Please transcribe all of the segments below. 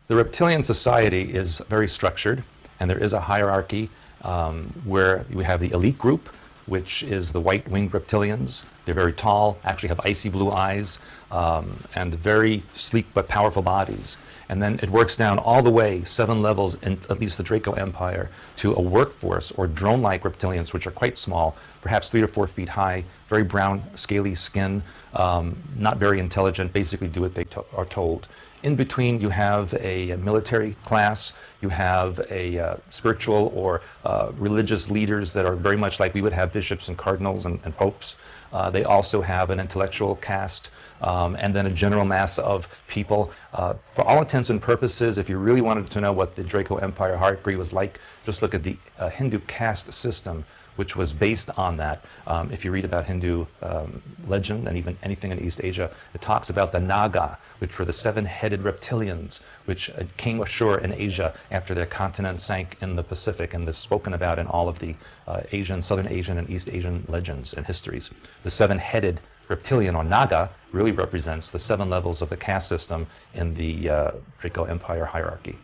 The reptilian society is very structured, and there is a hierarchy where we have the elite group, which is the white-winged reptilians. They're very tall, actually have icy blue eyes, and very sleek but powerful bodies. And then it works down all the way, 7 levels in at least the Draco Empire, to a workforce or drone-like reptilians, which are quite small, perhaps 3 or 4 feet high, very brown, scaly skin, not very intelligent, basically do what they are told. In between, you have a military class, you have a spiritual or religious leaders that are very much like we would have bishops and cardinals and popes. They also have an intellectual caste, and then a general mass of people. For all intents and purposes, if you really wanted to know what the Draco Empire hierarchy was like, just look at the Hindu caste system, which was based on that. If you read about Hindu legend and even anything in East Asia, it talks about the Naga, which were the 7-headed reptilians, which came ashore in Asia after their continent sank in the Pacific, and is spoken about in all of the Asian, Southern Asian, and East Asian legends and histories. The 7-headed reptilian, or Naga, really represents the 7 levels of the caste system in the Draco Empire hierarchy.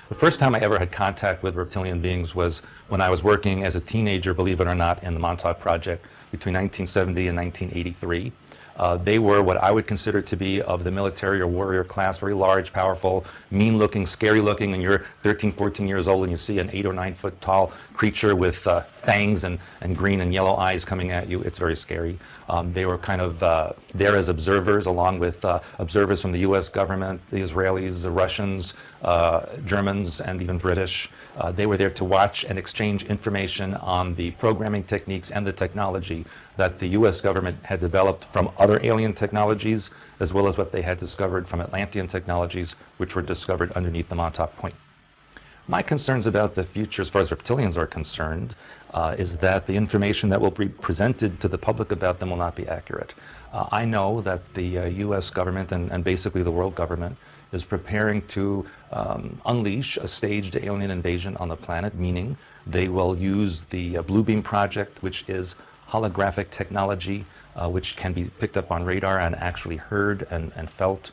The first time I ever had contact with reptilian beings was when I was working as a teenager, believe it or not, in the Montauk Project between 1970 and 1983. They were what I would consider to be of the military or warrior class, very large, powerful, mean-looking, scary-looking, and you're 13, 14 years old and you see an 8 or 9 foot tall creature with fangs and green and yellow eyes coming at you. It's very scary. They were kind of there as observers, along with observers from the US government, the Israelis, the Russians, Germans, and even British. They were there to watch and exchange information on the programming techniques and the technology that the US government had developed from other alien technologies, as well as what they had discovered from Atlantean technologies, which were discovered underneath the Montauk Point. My concerns about the future, as far as reptilians are concerned, is that the information that will be presented to the public about them will not be accurate. I know that the US government and basically the world government is preparing to unleash a staged alien invasion on the planet, meaning they will use the Blue Beam Project, which is holographic technology, which can be picked up on radar and actually heard and felt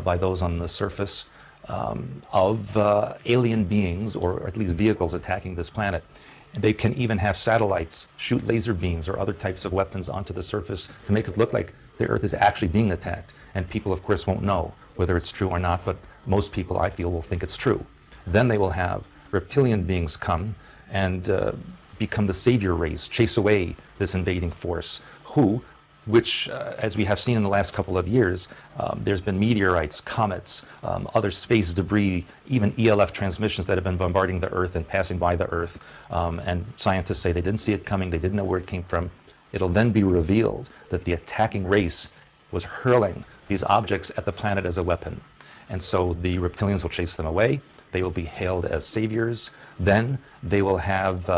by those on the surface of alien beings, or at least vehicles attacking this planet. And they can even have satellites shoot laser beams or other types of weapons onto the surface to make it look like the Earth is actually being attacked. And people, of course, won't know whether it's true or not, but most people, I feel, will think it's true. Then they will have reptilian beings come and become the savior race, chase away this invading force, which, as we have seen in the last couple of years, there's been meteorites, comets, other space debris, even ELF transmissions that have been bombarding the Earth and passing by the Earth. And scientists say they didn't see it coming, they didn't know where it came from. It'll then be revealed that the attacking race was hurling these objects at the planet as a weapon. And so the reptilians will chase them away. They will be hailed as saviors. Then they will have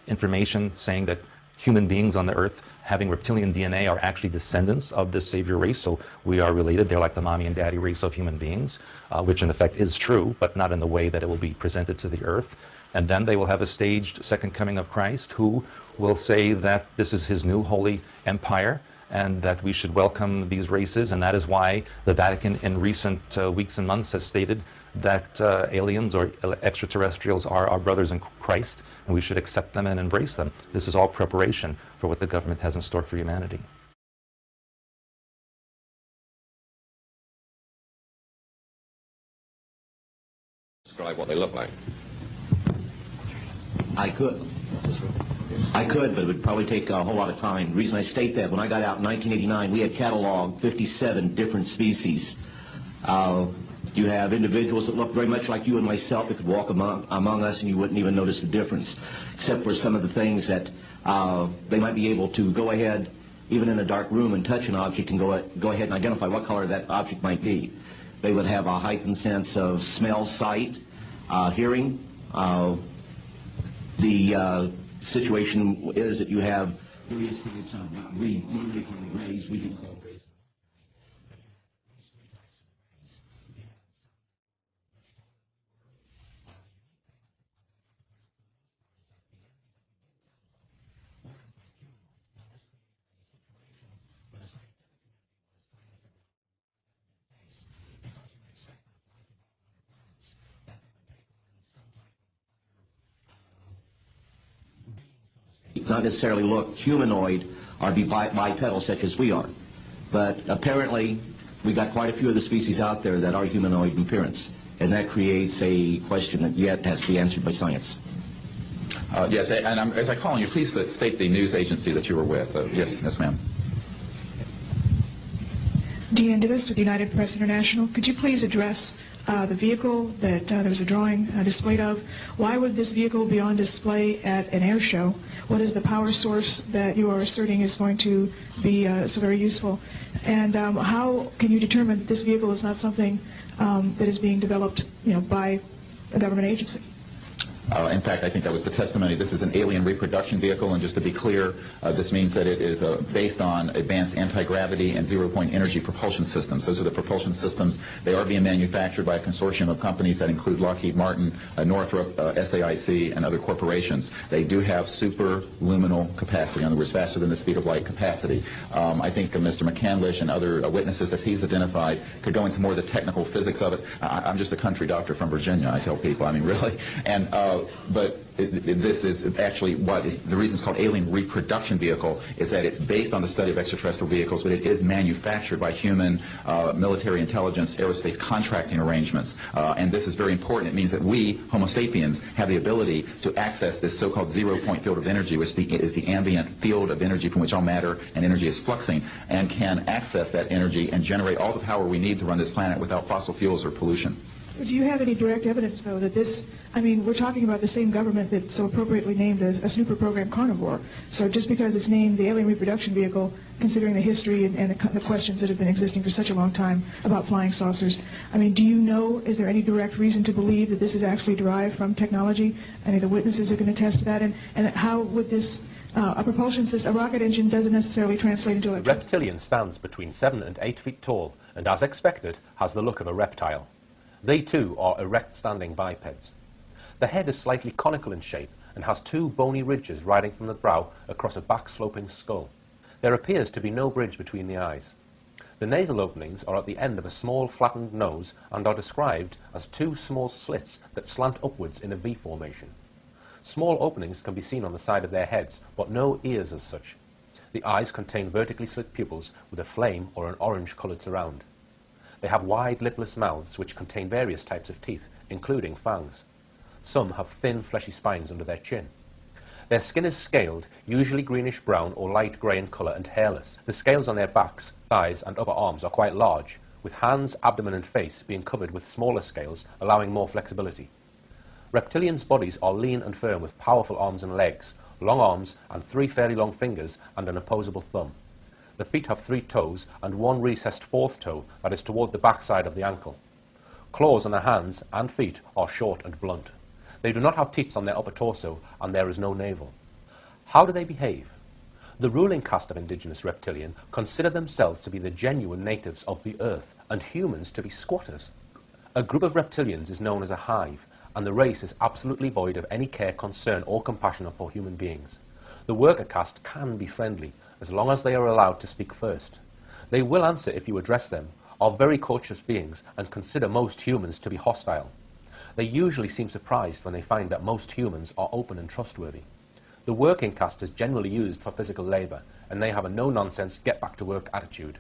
information saying that human beings on the Earth having reptilian DNA are actually descendants of this savior race, so we are related. They're like the mommy and daddy race of human beings, which in effect is true, but not in the way that it will be presented to the Earth. And then they will have a staged second coming of Christ, who will say that this is his new holy empire, and that we should welcome these races. And that is why the Vatican in recent weeks and months has stated that aliens or extraterrestrials are our brothers in Christ, and we should accept them and embrace them. This is all preparation for what the government has in store for humanity. Describe what they look like. I could, but it would probably take a whole lot of time. The reason I state that, when I got out in 1989, we had cataloged 57 different species. You have individuals that look very much like you and myself that could walk among us and you wouldn't even notice the difference, except for some of the things that they might be able to go ahead, even in a dark room, and touch an object and go ahead and identify what color that object might be. They would have a heightened sense of smell, sight, hearing. The situation is that you have various things we call rays, we can call rays. not necessarily look humanoid or be bipedal such as we are. But apparently, we got quite a few of the species out there that are humanoid in appearance, and that creates a question that yet has to be answered by science. Yes, and as I call on you, please state the news agency that you were with. Yes, ma'am. Deanne Davis with United Press International. Could you please address the vehicle that there was a drawing displayed of? Why would this vehicle be on display at an air show? What is the power source that you are asserting is going to be so very useful? And how can you determine that this vehicle is not something that is being developed, by a government agency? In fact, I think that was the testimony. This is an alien reproduction vehicle, and just to be clear, this means that it is based on advanced anti-gravity and zero-point energy propulsion systems. Those are the propulsion systems. They are being manufactured by a consortium of companies that include Lockheed Martin, Northrop, SAIC, and other corporations. They do have superluminal capacity, in other words, faster than the speed of light capacity. I think Mr. McCandlish and other witnesses that he's identified could go into more of the technical physics of it. I'm just a country doctor from Virginia, I tell people. I mean, really. And but this is actually what is the reason it's called alien reproduction vehicle, is that it's based on the study of extraterrestrial vehicles, but it is manufactured by human military intelligence, aerospace contracting arrangements. And this is very important. It means that we, Homo sapiens, have the ability to access this so-called zero-point field of energy, which is the ambient field of energy from which all matter and energy is fluxing, and can access that energy and generate all the power we need to run this planet without fossil fuels or pollution. Do you have any direct evidence, though, that this, we're talking about the same government that so appropriately named a snooper program carnivore. So just because it's named the alien reproduction vehicle, considering the history and the questions that have been existing for such a long time about flying saucers, do you know, is there any direct reason to believe that this is actually derived from technology? Any of the witnesses are going to test to that? And how would this, a propulsion system, a rocket engine doesn't necessarily translate into The electricity? reptilian stands between 7 and 8 feet tall, and as expected, has the look of a reptile. They too are erect standing bipeds. The head is slightly conical in shape and has 2 bony ridges riding from the brow across a back sloping skull. There appears to be no bridge between the eyes. The nasal openings are at the end of a small flattened nose and are described as 2 small slits that slant upwards in a V formation. Small openings can be seen on the side of their heads, but no ears as such. The eyes contain vertically slit pupils with a flame or an orange coloured surround. They have wide, lipless mouths which contain various types of teeth, including fangs. Some have thin, fleshy spines under their chin. Their skin is scaled, usually greenish-brown or light grey in colour, and hairless. The scales on their backs, thighs and upper arms are quite large, with hands, abdomen and face being covered with smaller scales, allowing more flexibility. Reptilians' bodies are lean and firm with powerful arms and legs, long arms and 3 fairly long fingers and an opposable thumb. The feet have 3 toes and 1 recessed 4th toe that is toward the backside of the ankle. Claws on the hands and feet are short and blunt. They do not have teeth on their upper torso, and there is no navel. How do they behave? The ruling caste of indigenous reptilian consider themselves to be the genuine natives of the earth, and humans to be squatters. A group of reptilians is known as a hive, and the race is absolutely void of any care, concern, or compassion for human beings. The worker caste can be friendly, as long as they are allowed to speak first. They will answer if you address them, are very cautious beings, and consider most humans to be hostile. They usually seem surprised when they find that most humans are open and trustworthy. The working caste is generally used for physical labour, and they have a no-nonsense, get-back-to-work attitude.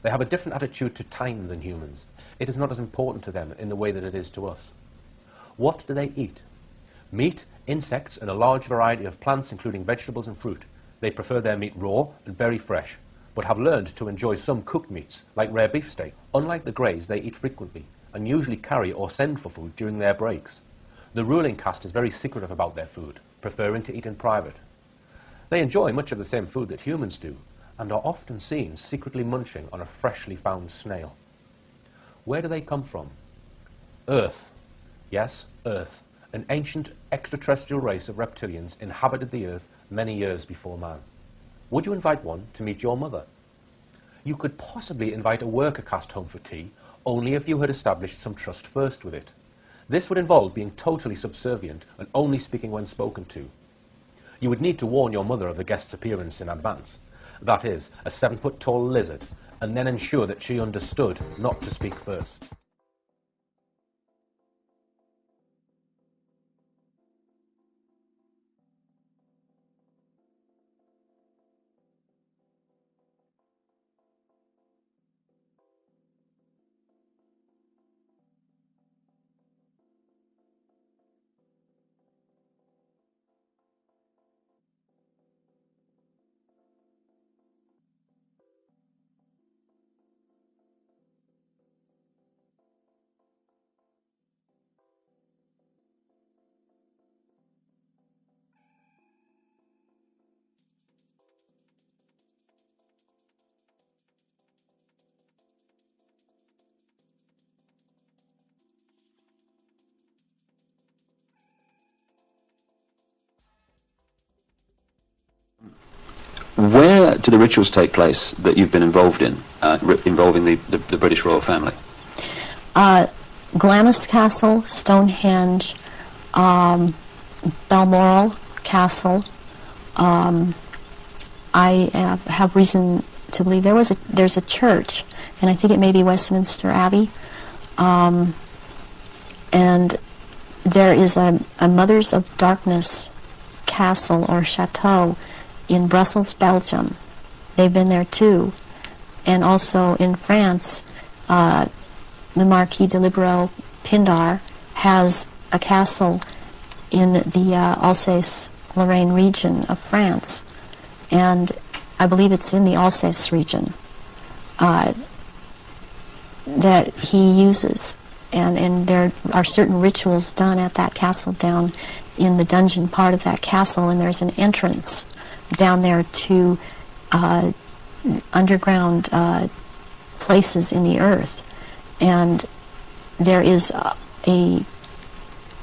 They have a different attitude to time than humans. It is not as important to them in the way that it is to us. What do they eat? Meat, insects, and a large variety of plants, including vegetables and fruit. They prefer their meat raw and very fresh, but have learned to enjoy some cooked meats, like rare beefsteak. Unlike the Greys, they eat frequently, and usually carry or send for food during their breaks. The ruling caste is very secretive about their food, preferring to eat in private. They enjoy much of the same food that humans do, and are often seen secretly munching on a freshly found snail. Where do they come from? Earth. Yes, Earth. An ancient extraterrestrial race of reptilians inhabited the Earth many years before man. Would you invite one to meet your mother? You could possibly invite a worker caste home for tea, only if you had established some trust first with it. This would involve being totally subservient and only speaking when spoken to. You would need to warn your mother of the guest's appearance in advance. That is, a 7-foot-tall lizard, and then ensure that she understood not to speak first. Where do the rituals take place that you've been involved in, involving the British royal family? Glamis Castle, Stonehenge, Balmoral Castle. I have reason to believe there's a church, and I think it may be Westminster Abbey, and there is a Mothers of Darkness castle or chateau in Brussels, Belgium. They've been there too, and also in France, the Marquis de Libero-Pindar has a castle in the Alsace-Lorraine region of France, and I believe it's in the Alsace region that he uses, and there are certain rituals done at that castle down in the dungeon part of that castle, and there's an entrance down there to underground places in the earth, and there is a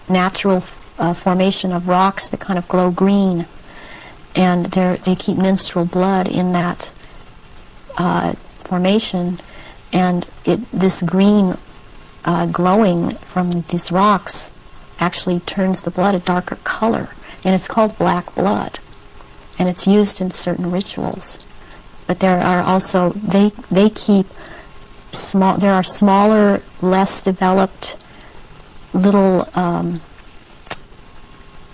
natural formation of rocks that kind of glow green, and they keep menstrual blood in that formation, and this green glowing from these rocks actually turns the blood a darker color, and it's called black blood, and it's used in certain rituals. But there are also, they keep small, there are smaller, less developed little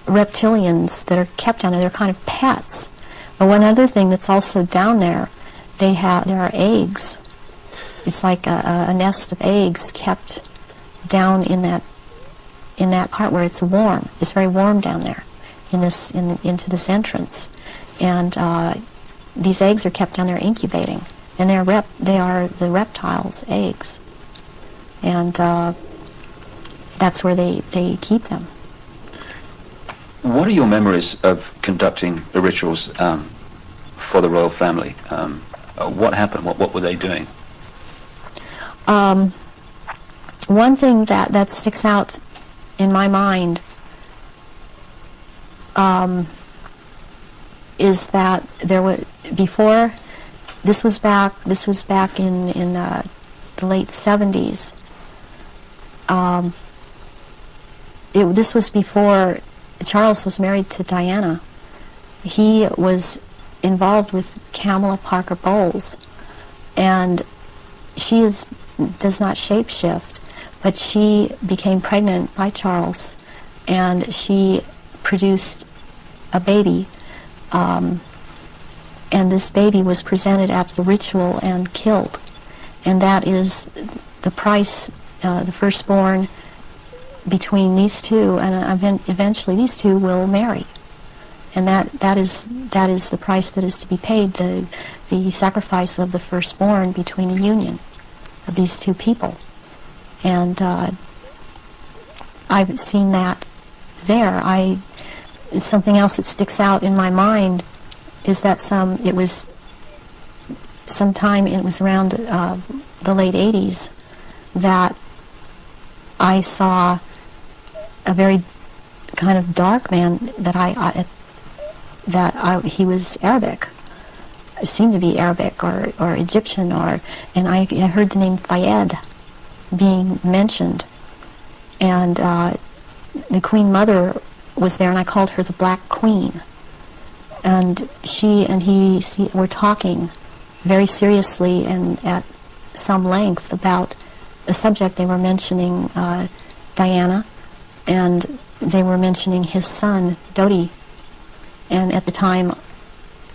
reptilians that are kept down there. They're kind of pets. But one other thing that's also down there, there are eggs. It's like a nest of eggs kept down in that part where it's warm. It's very warm down there into this entrance, and these eggs are kept down there incubating, and they are the reptiles' eggs, and that's where they keep them. What are your memories of conducting the rituals for the royal family? What happened? What were they doing? One thing that sticks out in my mind is that there was before. This was back in the late 70s. This was before Charles was married to Diana. He was involved with Camilla Parker Bowles, and she does not shapeshift, but she became pregnant by Charles, and she produced a baby, and this baby was presented at the ritual and killed, and that is the price, the firstborn between these two, and eventually these two will marry, and that is the price that is to be paid, the sacrifice of the firstborn between a union of these two people. And I've seen that there. Something else that sticks out in my mind is that it was around the late 80s that I saw a very kind of dark man he was Arabic. It seemed to be Arabic or Egyptian, and I heard the name Fayed being mentioned, and the Queen Mother was there, and I called her the Black Queen, and she and he were talking very seriously and at some length about the subject. They were mentioning Diana, and they were mentioning his son Dodi, and at the time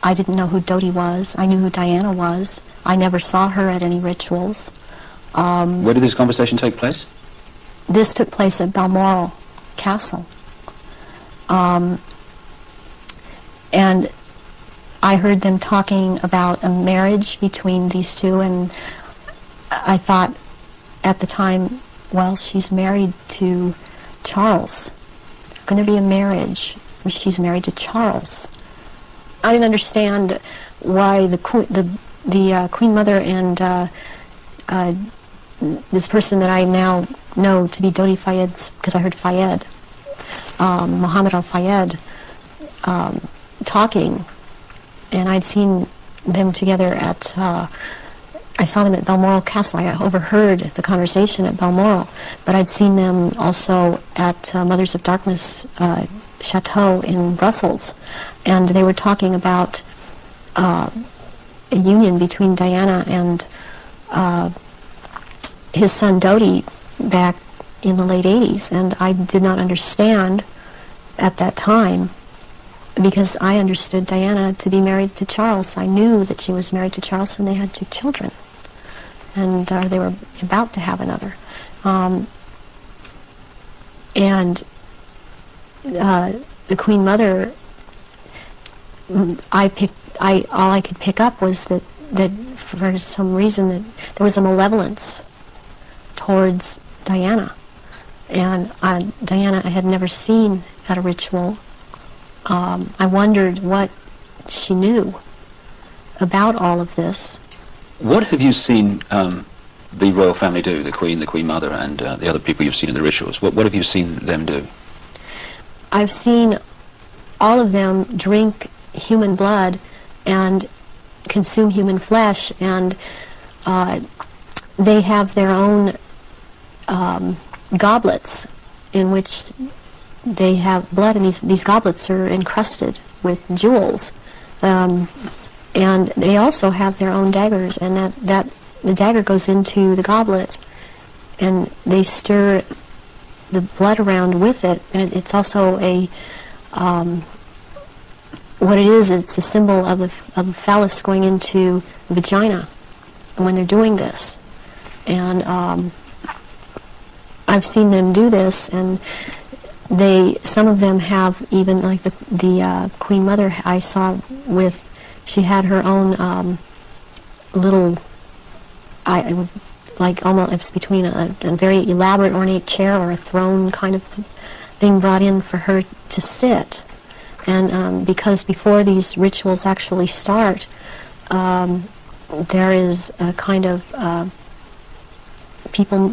I didn't know who Dodi was. I knew who Diana was. I never saw her at any rituals. Where did this conversation take place? This took place at Balmoral Castle. And I heard them talking about a marriage between these two, and I thought at the time, well, she's married to Charles. How can there be a marriage where she's married to Charles? I didn't understand why the Queen Mother and this person that I now know to be Dodi Fayed, because I heard Fayed, Muhammad al-Fayed, talking and I'd seen them together at, I saw them at Balmoral Castle. I overheard the conversation at Balmoral, but I'd seen them also at Mothers of Darkness Chateau in Brussels, and they were talking about a union between Diana and his son Dodi back in the late 80s, and I did not understand at that time, because I understood Diana to be married to Charles. I knew that she was married to Charles, and they had 2 children, and they were about to have another. And the Queen Mother, all I could pick up was that for some reason that there was a malevolence towards Diana. And Diana I had never seen at a ritual. I wondered what she knew about all of this. What have you seen the royal family do, the Queen Mother, and the other people you've seen in the rituals? What have you seen them do? I've seen all of them drink human blood and consume human flesh, and they have their own goblets in which they have blood, and these goblets are encrusted with jewels. And they also have their own daggers, and that the dagger goes into the goblet, and they stir the blood around with it, and it's also a what it is, it's a symbol of a phallus going into the vagina when they're doing this. And I've seen them do this, and some of them have even, like the Queen Mother I saw with, she had her own little, like almost, it's between a very elaborate ornate chair or a throne kind of thing brought in for her to sit. And because before these rituals actually start, there is a kind of, people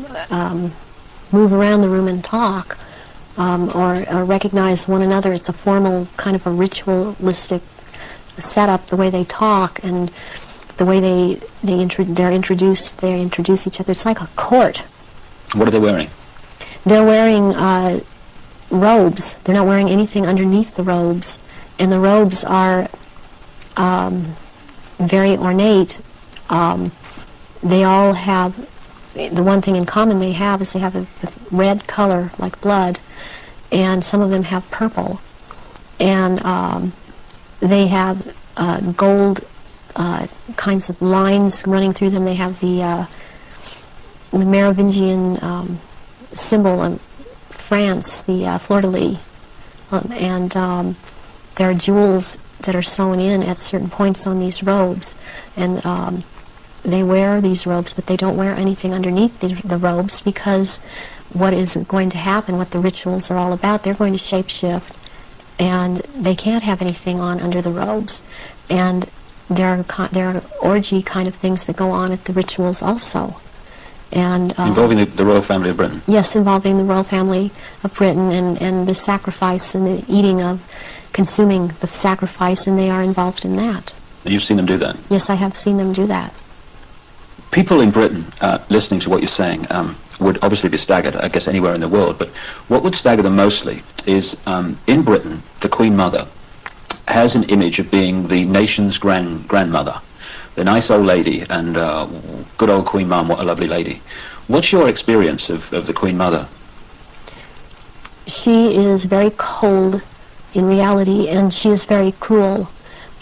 move around the room and talk, or recognize one another. It's a formal kind of a ritualistic setup, the way they talk and the way they introduce each other. It's like a court. What are they wearing? They're wearing robes. They're not wearing anything underneath the robes, and the robes are very ornate. They all have, the one thing in common they have is they have a red color like blood, and some of them have purple, and they have gold kinds of lines running through them. They have the Merovingian symbol of France, the fleur-de-lis, and there are jewels that are sewn in at certain points on these robes, and they wear these robes, but they don't wear anything underneath the robes, because what is going to happen, what the rituals are all about, they're going to shapeshift, and they can't have anything on under the robes. And there are orgy kind of things that go on at the rituals also. And involving the royal family of Britain? Yes, involving the royal family of Britain, and the sacrifice and the eating of, consuming the sacrifice, and they are involved in that. And you've seen them do that? Yes, I have seen them do that. People in Britain, listening to what you're saying, would obviously be staggered, I guess anywhere in the world, but what would stagger them mostly is, in Britain, the Queen Mother has an image of being the nation's grandmother, the nice old lady, and good old Queen Mum, what a lovely lady. What's your experience of the Queen Mother? She is very cold in reality, and she is very cruel,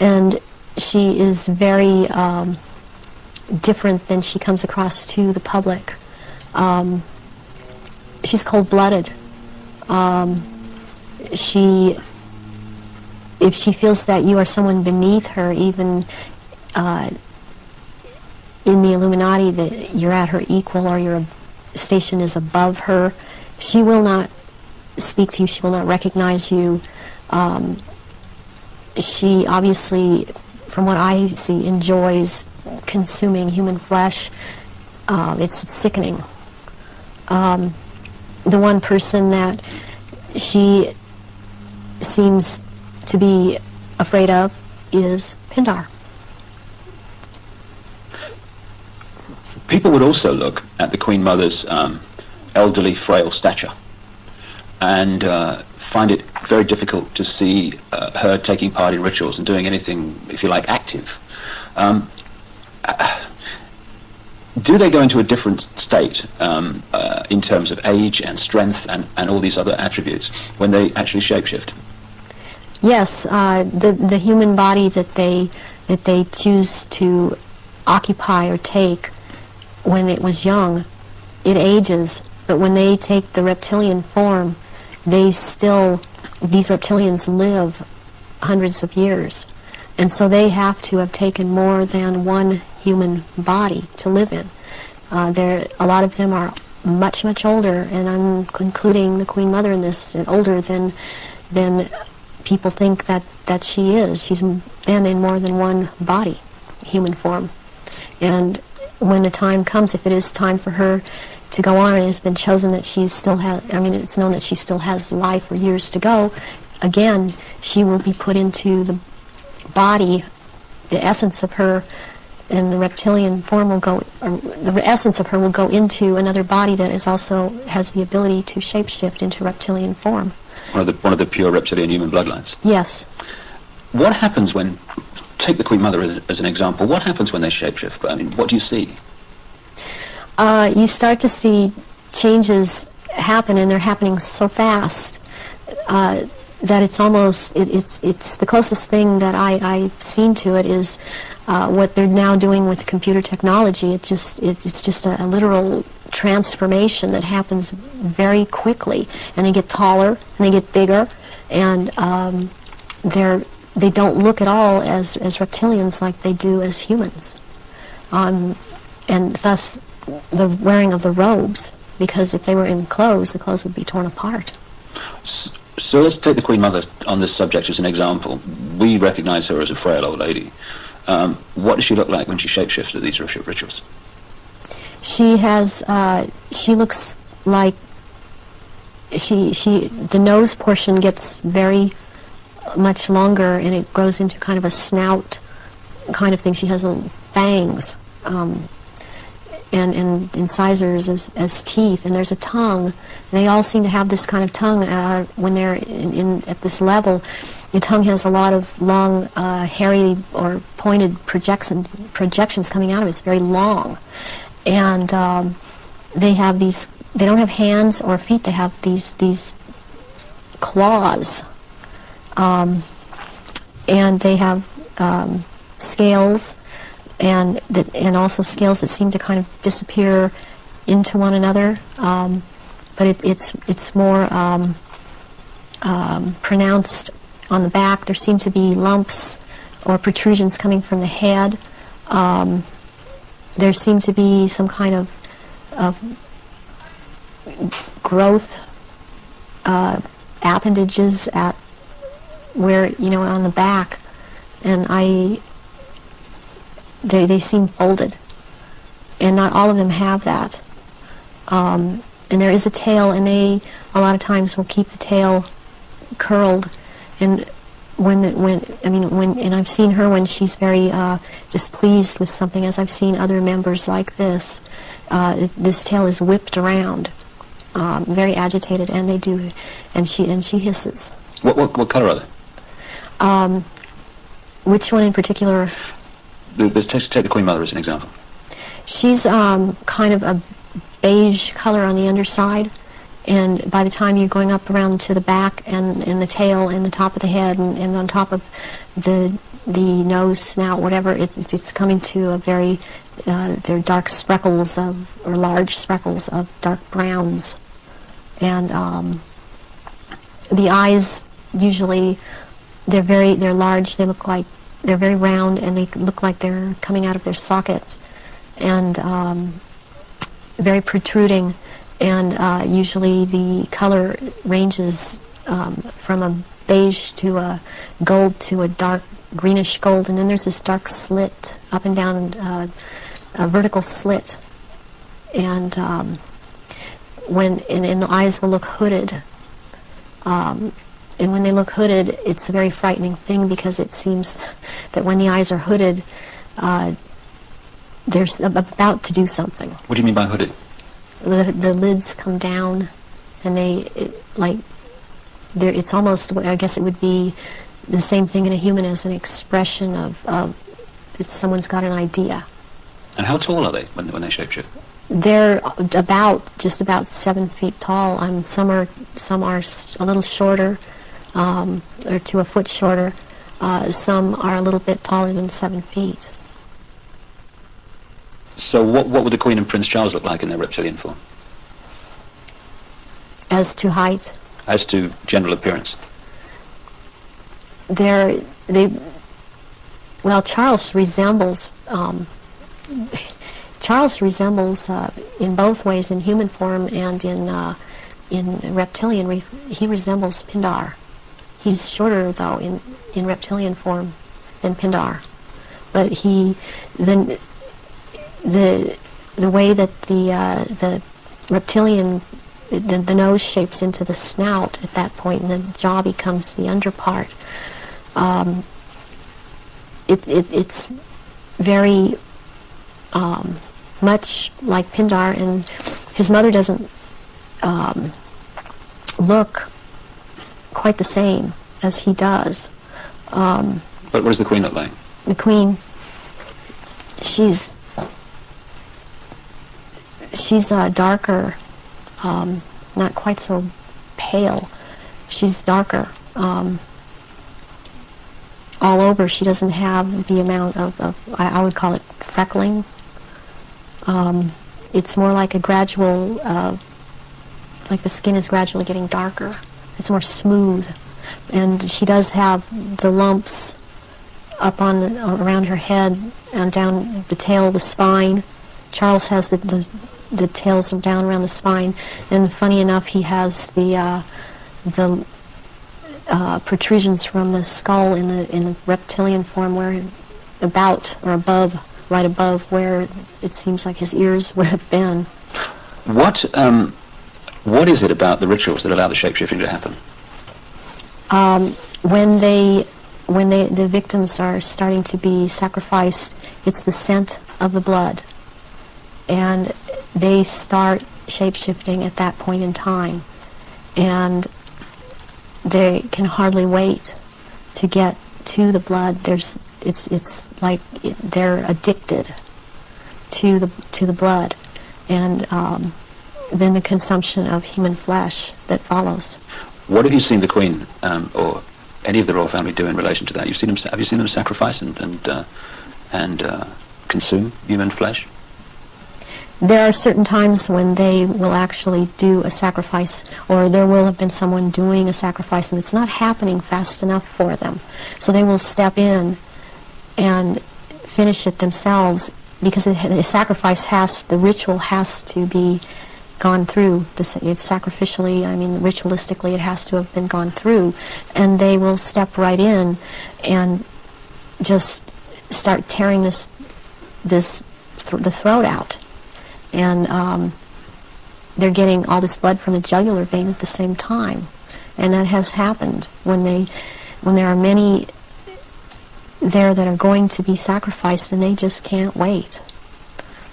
and she is very different than she comes across to the public. She's cold-blooded. If she feels that you are someone beneath her, even in the Illuminati, that you're at her equal or your station is above her, she will not speak to you, she will not recognize you. She obviously, from what I see, enjoys consuming human flesh. It's sickening. The one person that she seems to be afraid of is Pindar. People would also look at the Queen Mother's elderly, frail stature and find it very difficult to see her taking part in rituals and doing anything, if you like, active. Do they go into a different state in terms of age and strength and all these other attributes when they actually shapeshift? Yes, the human body that they choose to occupy or take when it was young, it ages, but when they take the reptilian form, these reptilians live hundreds of years. And so they have to have taken more than one human body to live in. A lot of them are much, much older, and I'm including the Queen Mother in this, older than people think that she is. She's been in more than one body, human form. And when the time comes, if it is time for her to go on, and it has been chosen that she still has, it's known that she still has life or years to go, again, she will be put into the body, the essence of her, and the reptilian form will go, or the essence of her will go into another body that is also has the ability to shapeshift into reptilian form. One of the pure reptilian human bloodlines. Yes. What happens when, take the Queen Mother as an example, what happens when they shapeshift? I mean, what do you see? You start to see changes happen, and they're happening so fast that it's almost, it's the closest thing that I've seen to it is what they're now doing with computer technology. It's just a literal transformation that happens very quickly, and they get taller and they get bigger, and they don't look at all as reptilians like they do as humans, and thus the wearing of the robes, because if they were in clothes, the clothes would be torn apart. So let's take the Queen Mother on this subject as an example. We recognize her as a frail old lady. What does she look like when she shapeshifts at these rituals? She has, she looks like, the nose portion gets very much longer, and it grows into kind of a snout kind of thing. She has little fangs, and incisors as teeth, and there's a tongue. And they all seem to have this kind of tongue when they're at this level. The tongue has a lot of long, hairy or pointed projections coming out of it. It's very long. And they have these, they don't have hands or feet, they have these claws. And they have scales, and also scales that seem to kind of disappear into one another. But it's more pronounced on the back. There seem to be lumps or protrusions coming from the head. There seem to be some kind of growth appendages at where, on the back, and they seem folded, and not all of them have that. And there is a tail, and they a lot of times will keep the tail curled. And and I've seen her when she's very displeased with something, as I've seen other members like this. This tail is whipped around, very agitated, and they do, and she hisses. What color are they? Which one in particular? Let's take the Queen Mother as an example. She's kind of a beige color on the underside, and by the time you're going up around to the back and the tail and the top of the head and on top of the nose, snout, whatever, it's coming to a very, they're dark speckles or large speckles of dark browns. And the eyes, usually, they're large, they look like, they're very round, and they look like they're coming out of their sockets, and very protruding, and usually the color ranges from a beige to a gold to a dark greenish gold, and then there's this dark slit up and down, a vertical slit, and the eyes will look hooded, and when they look hooded, it's a very frightening thing because it seems that when the eyes are hooded, they're about to do something. What do you mean by hooded? The lids come down, and it's almost, I guess it would be the same thing in a human as an expression of someone's got an idea. And how tall are they when they shapeshift? They're just about 7 feet tall. Some are a little shorter, or to a foot shorter. Some are a little bit taller than 7 feet. So what would the Queen and Prince Charles look like in their reptilian form? As to height? As to general appearance? Well, Charles resembles in both ways, in human form and in reptilian. He resembles Pindar. He's shorter though in reptilian form than Pindar, but the way that the reptilian, the nose shapes into the snout at that point, and the jaw becomes the underpart. It's very much like Pindar, and his mother doesn't look quite the same as he does. But what does the Queen look like? The Queen, she's darker, not quite so pale. She's darker. All over, she doesn't have the amount of I would call it freckling. It's more like a gradual, like the skin is gradually getting darker. It's more smooth. And she does have the lumps up around her head and down the tail, the spine. Charles has the tails down around the spine, and funny enough, he has the protrusions from the skull in the reptilian form, where right above where it seems like his ears would have been. What is it about the rituals that allow the shapeshifting to happen? When the victims are starting to be sacrificed, it's the scent of the blood, and they start shapeshifting at that point in time, and they can hardly wait to get to the blood. It's like they're addicted to the blood, and then the consumption of human flesh that follows. What have you seen the Queen or any of the royal family do in relation to that? Have you seen them sacrifice and consume human flesh? There are certain times when they will actually do a sacrifice, or there will have been someone doing a sacrifice, and it's not happening fast enough for them. So they will step in and finish it themselves, because the ritual has to be gone through. It's sacrificially, ritualistically, it has to have been gone through, and they will step right in and just start tearing the throat out. And they're getting all this blood from the jugular vein at the same time, and that has happened when there are many there that are going to be sacrificed, and they just can't wait,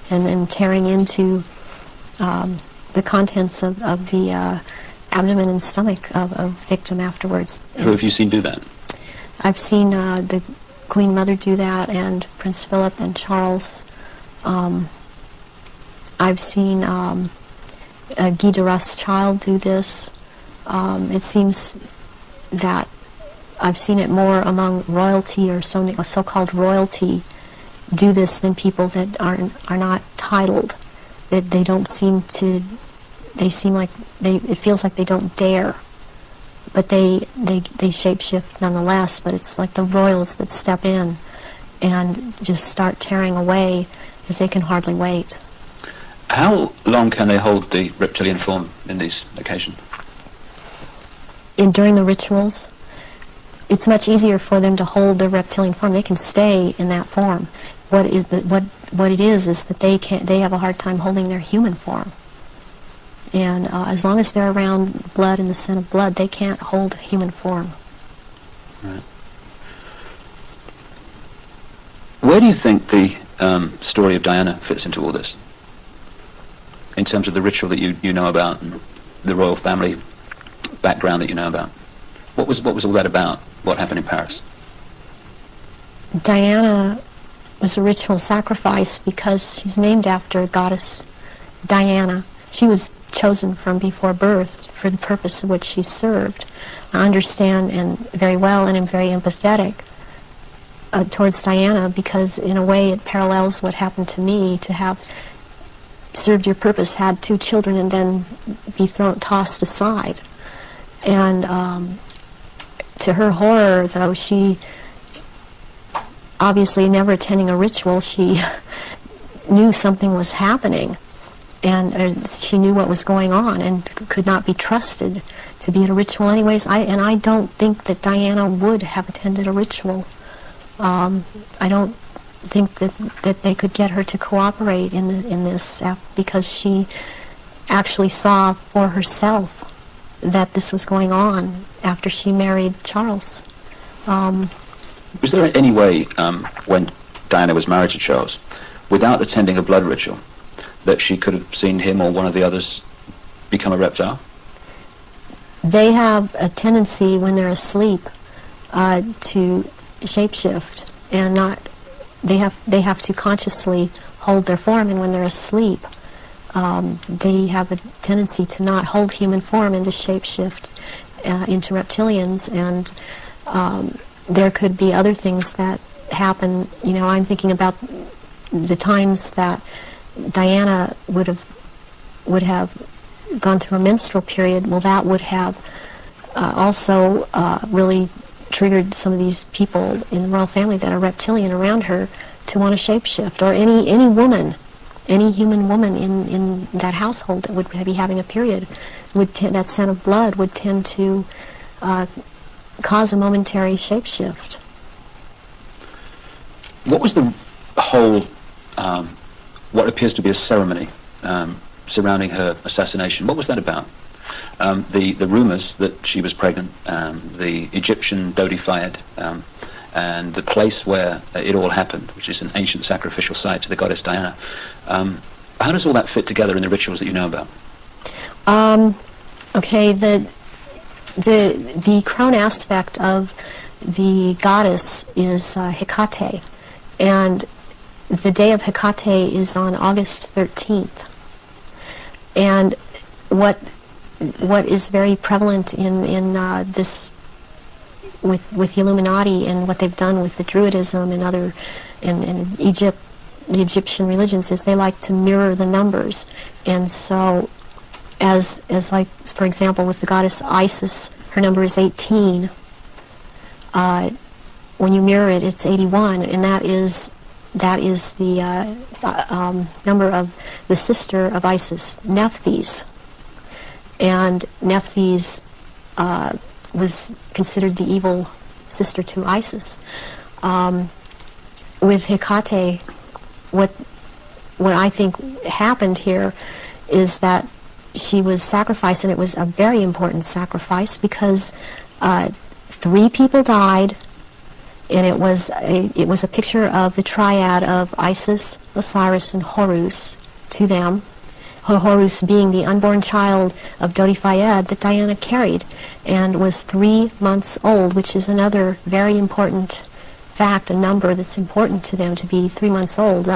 and tearing into the contents of the abdomen and stomach of a victim afterwards. Who have you seen do that? I've seen the Queen Mother do that, and Prince Philip and Charles. I've seen Guy de Rothschild do this. It seems that I've seen it more among royalty, or so-called royalty, do this than people that are not titled. That they don't seem to. They seem like it feels like they don't dare, but they shapeshift nonetheless. But it's like the royals that step in and just start tearing away, as they can hardly wait. How long can they hold the reptilian form in these occasions? During the rituals, it's much easier for them to hold their reptilian form. They can stay in that form. What it is that they have a hard time holding their human form. And as long as they're around blood and the scent of blood, they can't hold human form. Right. Where do you think the story of Diana fits into all this? In terms of the ritual that you know about and the royal family background that you know about. What was all that about? What happened in Paris? Diana was a ritual sacrifice because she's named after goddess Diana. She was chosen from before birth for the purpose of which she served. I understand and very well and am very empathetic towards Diana because in a way it parallels what happened to me, to have served your purpose, had 2 children and then be tossed aside. And to her horror, though, she obviously never attending a ritual, she knew something was happening, and she knew what was going on and could not be trusted to be at a ritual anyways. I don't think that Diana would have attended a ritual. I don't think that they could get her to cooperate in this because she actually saw for herself that this was going on after she married Charles. Was there any way, when Diana was married to Charles, without attending a blood ritual, that she could have seen him or one of the others become a reptile? They have a tendency when they're asleep to shapeshift, and they have to consciously hold their form, and when they're asleep they have a tendency to not hold human form and to shapeshift into reptilians, and there could be other things that happen. You know, I'm thinking about the times that Diana would have gone through a menstrual period. Well, that would have also really triggered some of these people in the royal family that are reptilian around her to want to shapeshift, or any woman, any human woman in that household that would be having a period, that scent of blood would tend to cause a momentary shapeshift. What was the whole, what appears to be a ceremony surrounding her assassination? What was that about? The rumours that she was pregnant, the Egyptian Dodi Fayed, and the place where it all happened, which is an ancient sacrificial site to the goddess Diana. How does all that fit together in the rituals that you know about? Okay, the crown aspect of the goddess is Hecate, and the day of Hecate is on August 13th. And what is very prevalent in this with the Illuminati and what they've done with the Druidism and other in Egypt, the Egyptian religions, is they like to mirror the numbers. And so as like, for example, with the goddess Isis, her number is 18. When you mirror it, it's 81, and that is the number of the sister of Isis, Nephthys. And Nephthys was considered the evil sister to Isis. With Hecate, what I think happened here is that she was sacrificed, and it was a very important sacrifice because 3 people died, and it was a picture of the triad of Isis, Osiris, and Horus to them. Horus being the unborn child of Dodi Fayed that Diana carried and was 3 months old, which is another very important fact, a number that's important to them, to be 3 months old.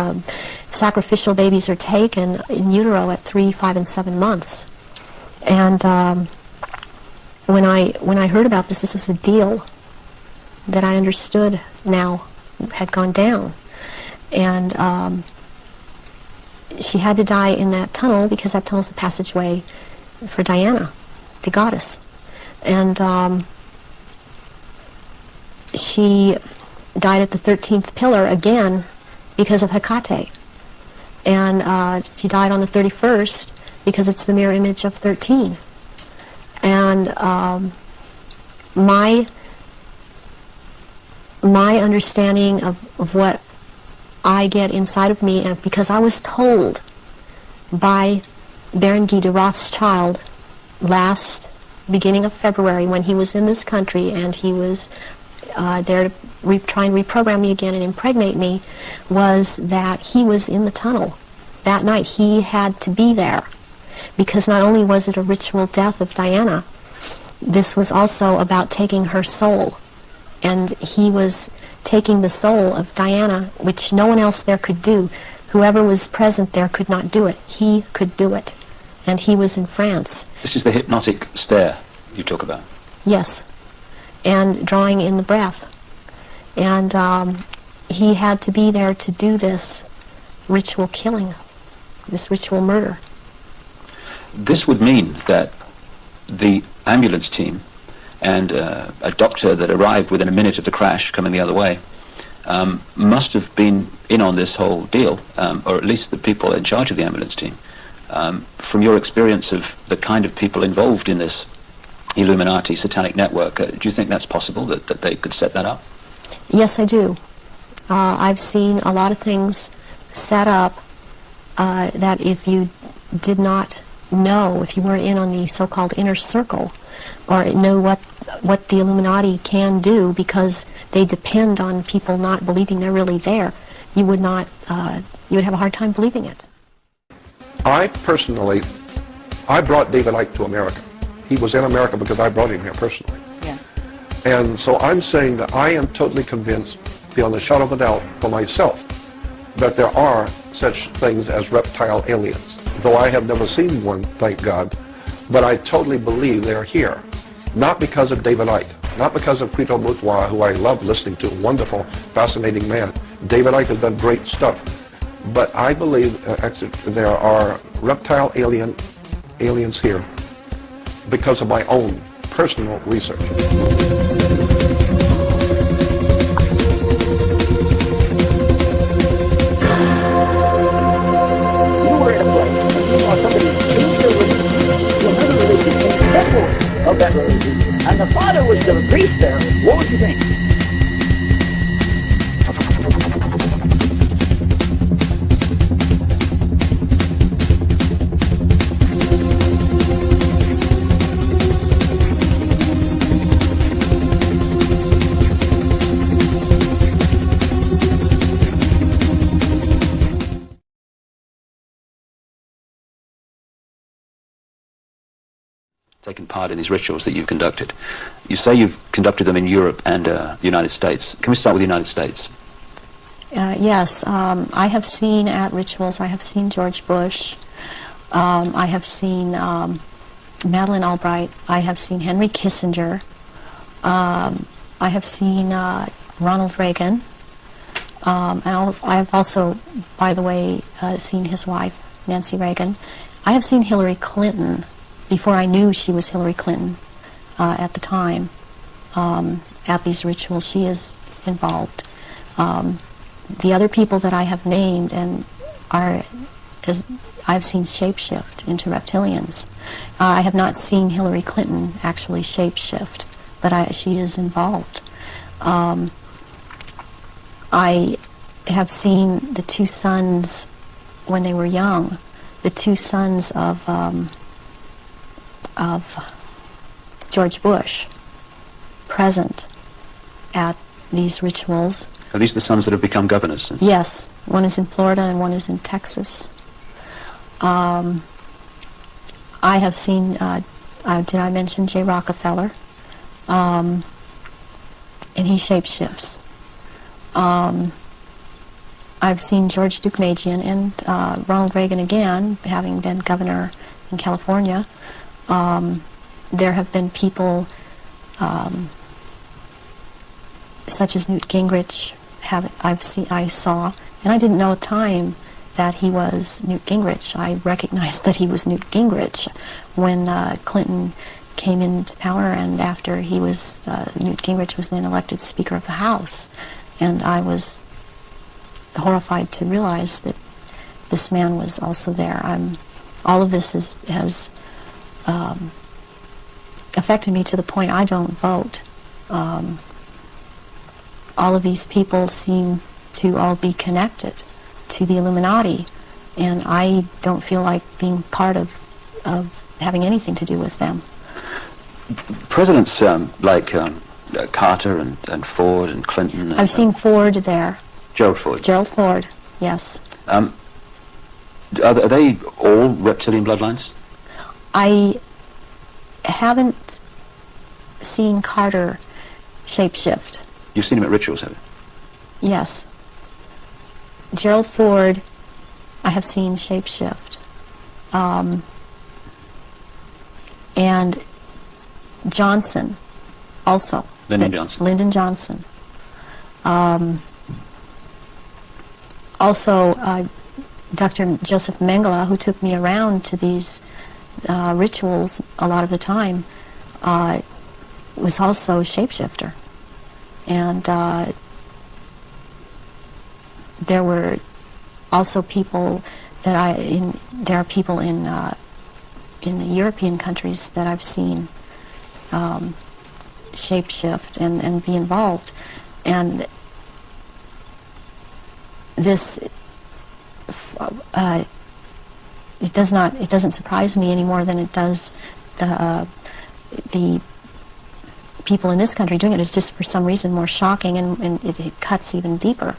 Sacrificial babies are taken in utero at 3, 5, and 7 months. And when I heard about this was a deal that I understood now had gone down. And she had to die in that tunnel because that tunnel's the passageway for Diana, the goddess. And she died at the 13th pillar again because of Hecate. And she died on the 31st because it's the mirror image of 13. And my understanding of what I get inside of me, and because I was told by Baron Guy de Rothschild last beginning of February, when he was in this country and he was there to try and reprogram me again and impregnate me, was that he was in the tunnel. That night he had to be there, because not only was it a ritual death of Diana, this was also about taking her soul. And he was taking the soul of Diana, which no one else there could do. Whoever was present there could not do it. He could do it. And he was in France. This is the hypnotic stare you talk about. Yes. And drawing in the breath. And he had to be there to do this ritual killing, this ritual murder. This would mean that the ambulance team and a doctor that arrived within a minute of the crash coming the other way must have been in on this whole deal, or at least the people in charge of the ambulance team. From your experience of the kind of people involved in this Illuminati satanic network, do you think that's possible, that they could set that up? Yes, I do. I've seen a lot of things set up that if you did not know, if you weren't in on the so-called inner circle, or know what the Illuminati can do, because they depend on people not believing they're really there, you would not, you would have a hard time believing it. I personally, I brought David Icke to America. He was in America because I brought him here personally. Yes. And so I'm saying that I am totally convinced, beyond a shadow of a doubt, for myself, that there are such things as reptile aliens. Though I have never seen one, thank God, but I totally believe they're here. Not because of David Icke, not because of Prito Mutwa, who I love listening to, wonderful, fascinating man. David Icke has done great stuff. But I believe there are reptile aliens here because of my own personal research. You were in a place and you saw somebody change their religion to another religion independent of that religion, and the father was the priest there, what would you think? Taken part in these rituals that you've conducted. You say you've conducted them in Europe and the United States. Can we start with the United States? Yes, I have seen at rituals, I have seen George Bush, I have seen Madeleine Albright, I have seen Henry Kissinger, I have seen Ronald Reagan, and I have also, by the way, seen his wife, Nancy Reagan. I have seen Hillary Clinton before I knew she was Hillary Clinton at the time. At these rituals, she is involved. The other people that I have named and I've seen shapeshift into reptilians. I have not seen Hillary Clinton actually shapeshift, but she is involved. I have seen the two sons when they were young, the two sons of George Bush present at these rituals. Are these the sons that have become governors? Yes, one is in Florida and one is in Texas. I have seen, did I mention Jay Rockefeller? And he shapeshifts. I've seen George Deukmejian and Ronald Reagan again, having been governor in California. There have been people such as Newt Gingrich. I saw, and I didn't know at the time that he was Newt Gingrich. I recognized that he was Newt Gingrich when Clinton came into power, and after he was, Newt Gingrich was then elected Speaker of the House, and I was horrified to realize that this man was also there. All of this has affected me to the point I don't vote. All of these people seem to all be connected to the Illuminati, and I don't feel like being part of of having anything to do with them. Presidents like Carter and Ford and Clinton. I've seen Ford there. Gerald Ford. Gerald Ford, yes. Are they all reptilian bloodlines? I haven't seen Carter shapeshift. You've seen him at rituals, have you? Yes. Gerald Ford, I have seen shapeshift. And Johnson, also. Lyndon Johnson. Lyndon Johnson. Also, Dr. Joseph Mengele, who took me around to these rituals a lot of the time, was also a shapeshifter. And there were also people that there are people in the European countries that I've seen shapeshift and be involved. And this it doesn't surprise me any more than it does the people in this country doing it. Is just for some reason more shocking, and it cuts even deeper,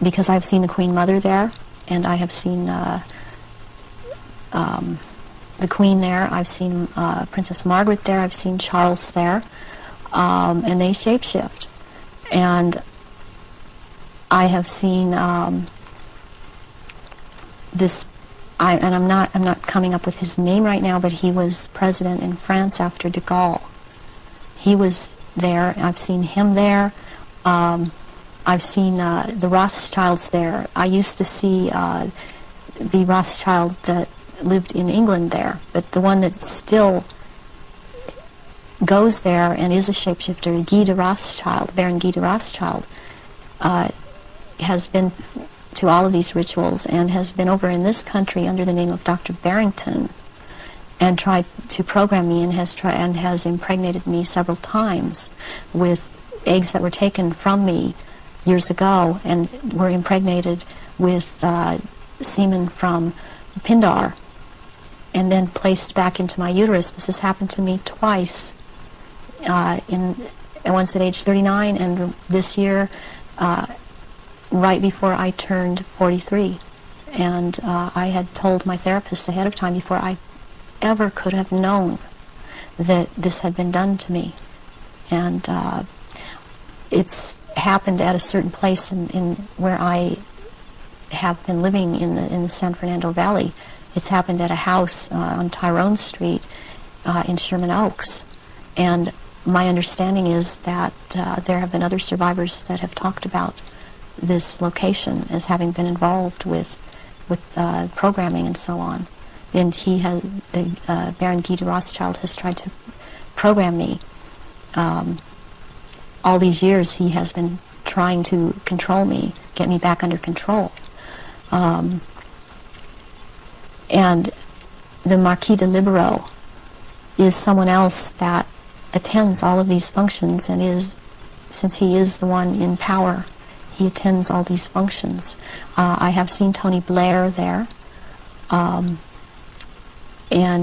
because I've seen the Queen Mother there, and I have seen the Queen there. I've seen Princess Margaret there. I've seen Charles there, and they shapeshift. And I have seen this. And I'm not coming up with his name right now, but he was president in France after de Gaulle. He was there. I've seen him there. I've seen the Rothschilds there. I used to see the Rothschild that lived in England there, but the one that still goes there and is a shapeshifter, Guy de Rothschild, Baron Guy de Rothschild, has been to all of these rituals and has been over in this country under the name of Dr. Barrington and tried to program me and has impregnated me several times with eggs that were taken from me years ago and were impregnated with semen from Pindar and then placed back into my uterus. This has happened to me twice, once at age 39 and this year right before I turned 43. And I had told my therapist ahead of time before I ever could have known that this had been done to me. And it's happened at a certain place in where I have been living in the San Fernando Valley. It's happened at a house on Tyrone Street in Sherman Oaks. And my understanding is that there have been other survivors that have talked about this location as having been involved with programming and so on. And he has, Baron Guy de Rothschild has tried to program me. All these years he has been trying to control me, get me back under control. And the Marquis de Libero is someone else that attends all of these functions and is, since he is the one in power, he attends all these functions. I have seen Tony Blair there, and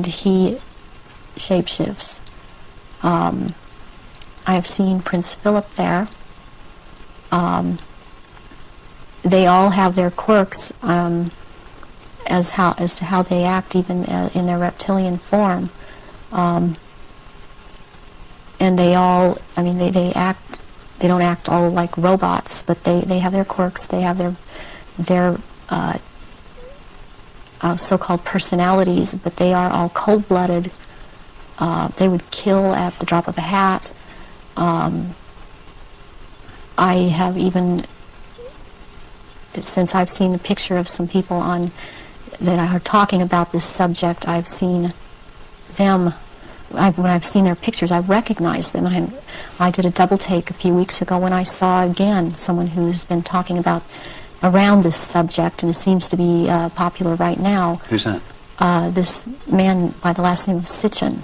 he shapeshifts. I have seen Prince Philip there. They all have their quirks as to how they act, even in their reptilian form. And they all, I mean, they act. They don't act all like robots, but they have their quirks. They have their so-called personalities, but they are all cold-blooded. They would kill at the drop of a hat. I have even, since I've seen the picture of some people that are talking about this subject, I've seen them. When I've seen their pictures, I recognize them. I did a double take a few weeks ago when I saw again someone who's been talking about around this subject, and it seems to be popular right now. Who's that? This man by the last name of Sitchin.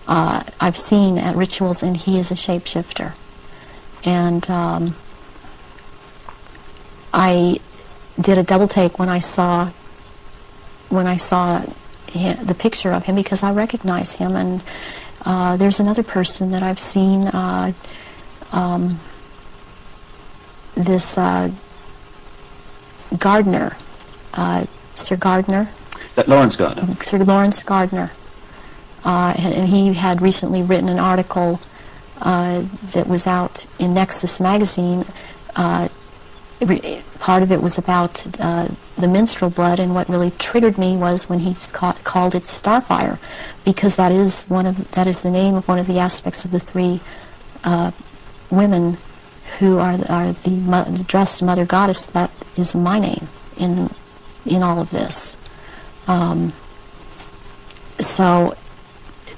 I've seen at rituals, and he is a shapeshifter. And I did a double take when I saw when I saw the picture of him, because I recognize him. And there's another person that I've seen, this Gardner, Sir Gardner. That Lawrence Gardner. Sir Lawrence Gardner. And he had recently written an article that was out in Nexus magazine. Part of it was about the menstrual blood, and what really triggered me was when he called it Starfire, because that is the name of one of the aspects of the three women who are the dressed mother goddess. That is my name in all of this. So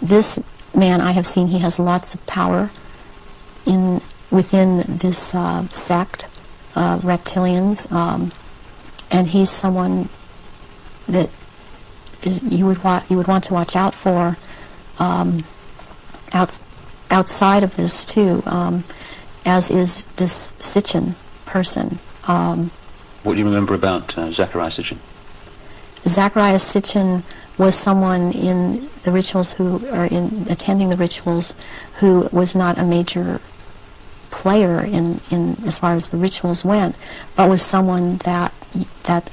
this man, I have seen, he has lots of power within this sect, Reptilians, and he's someone that you would want to watch out for outside of this too, as is this Sitchin person. What do you remember about Zachariah Sitchin? Zachariah Sitchin was someone in the rituals in attending the rituals who was not a major player in as far as the rituals went, but was someone that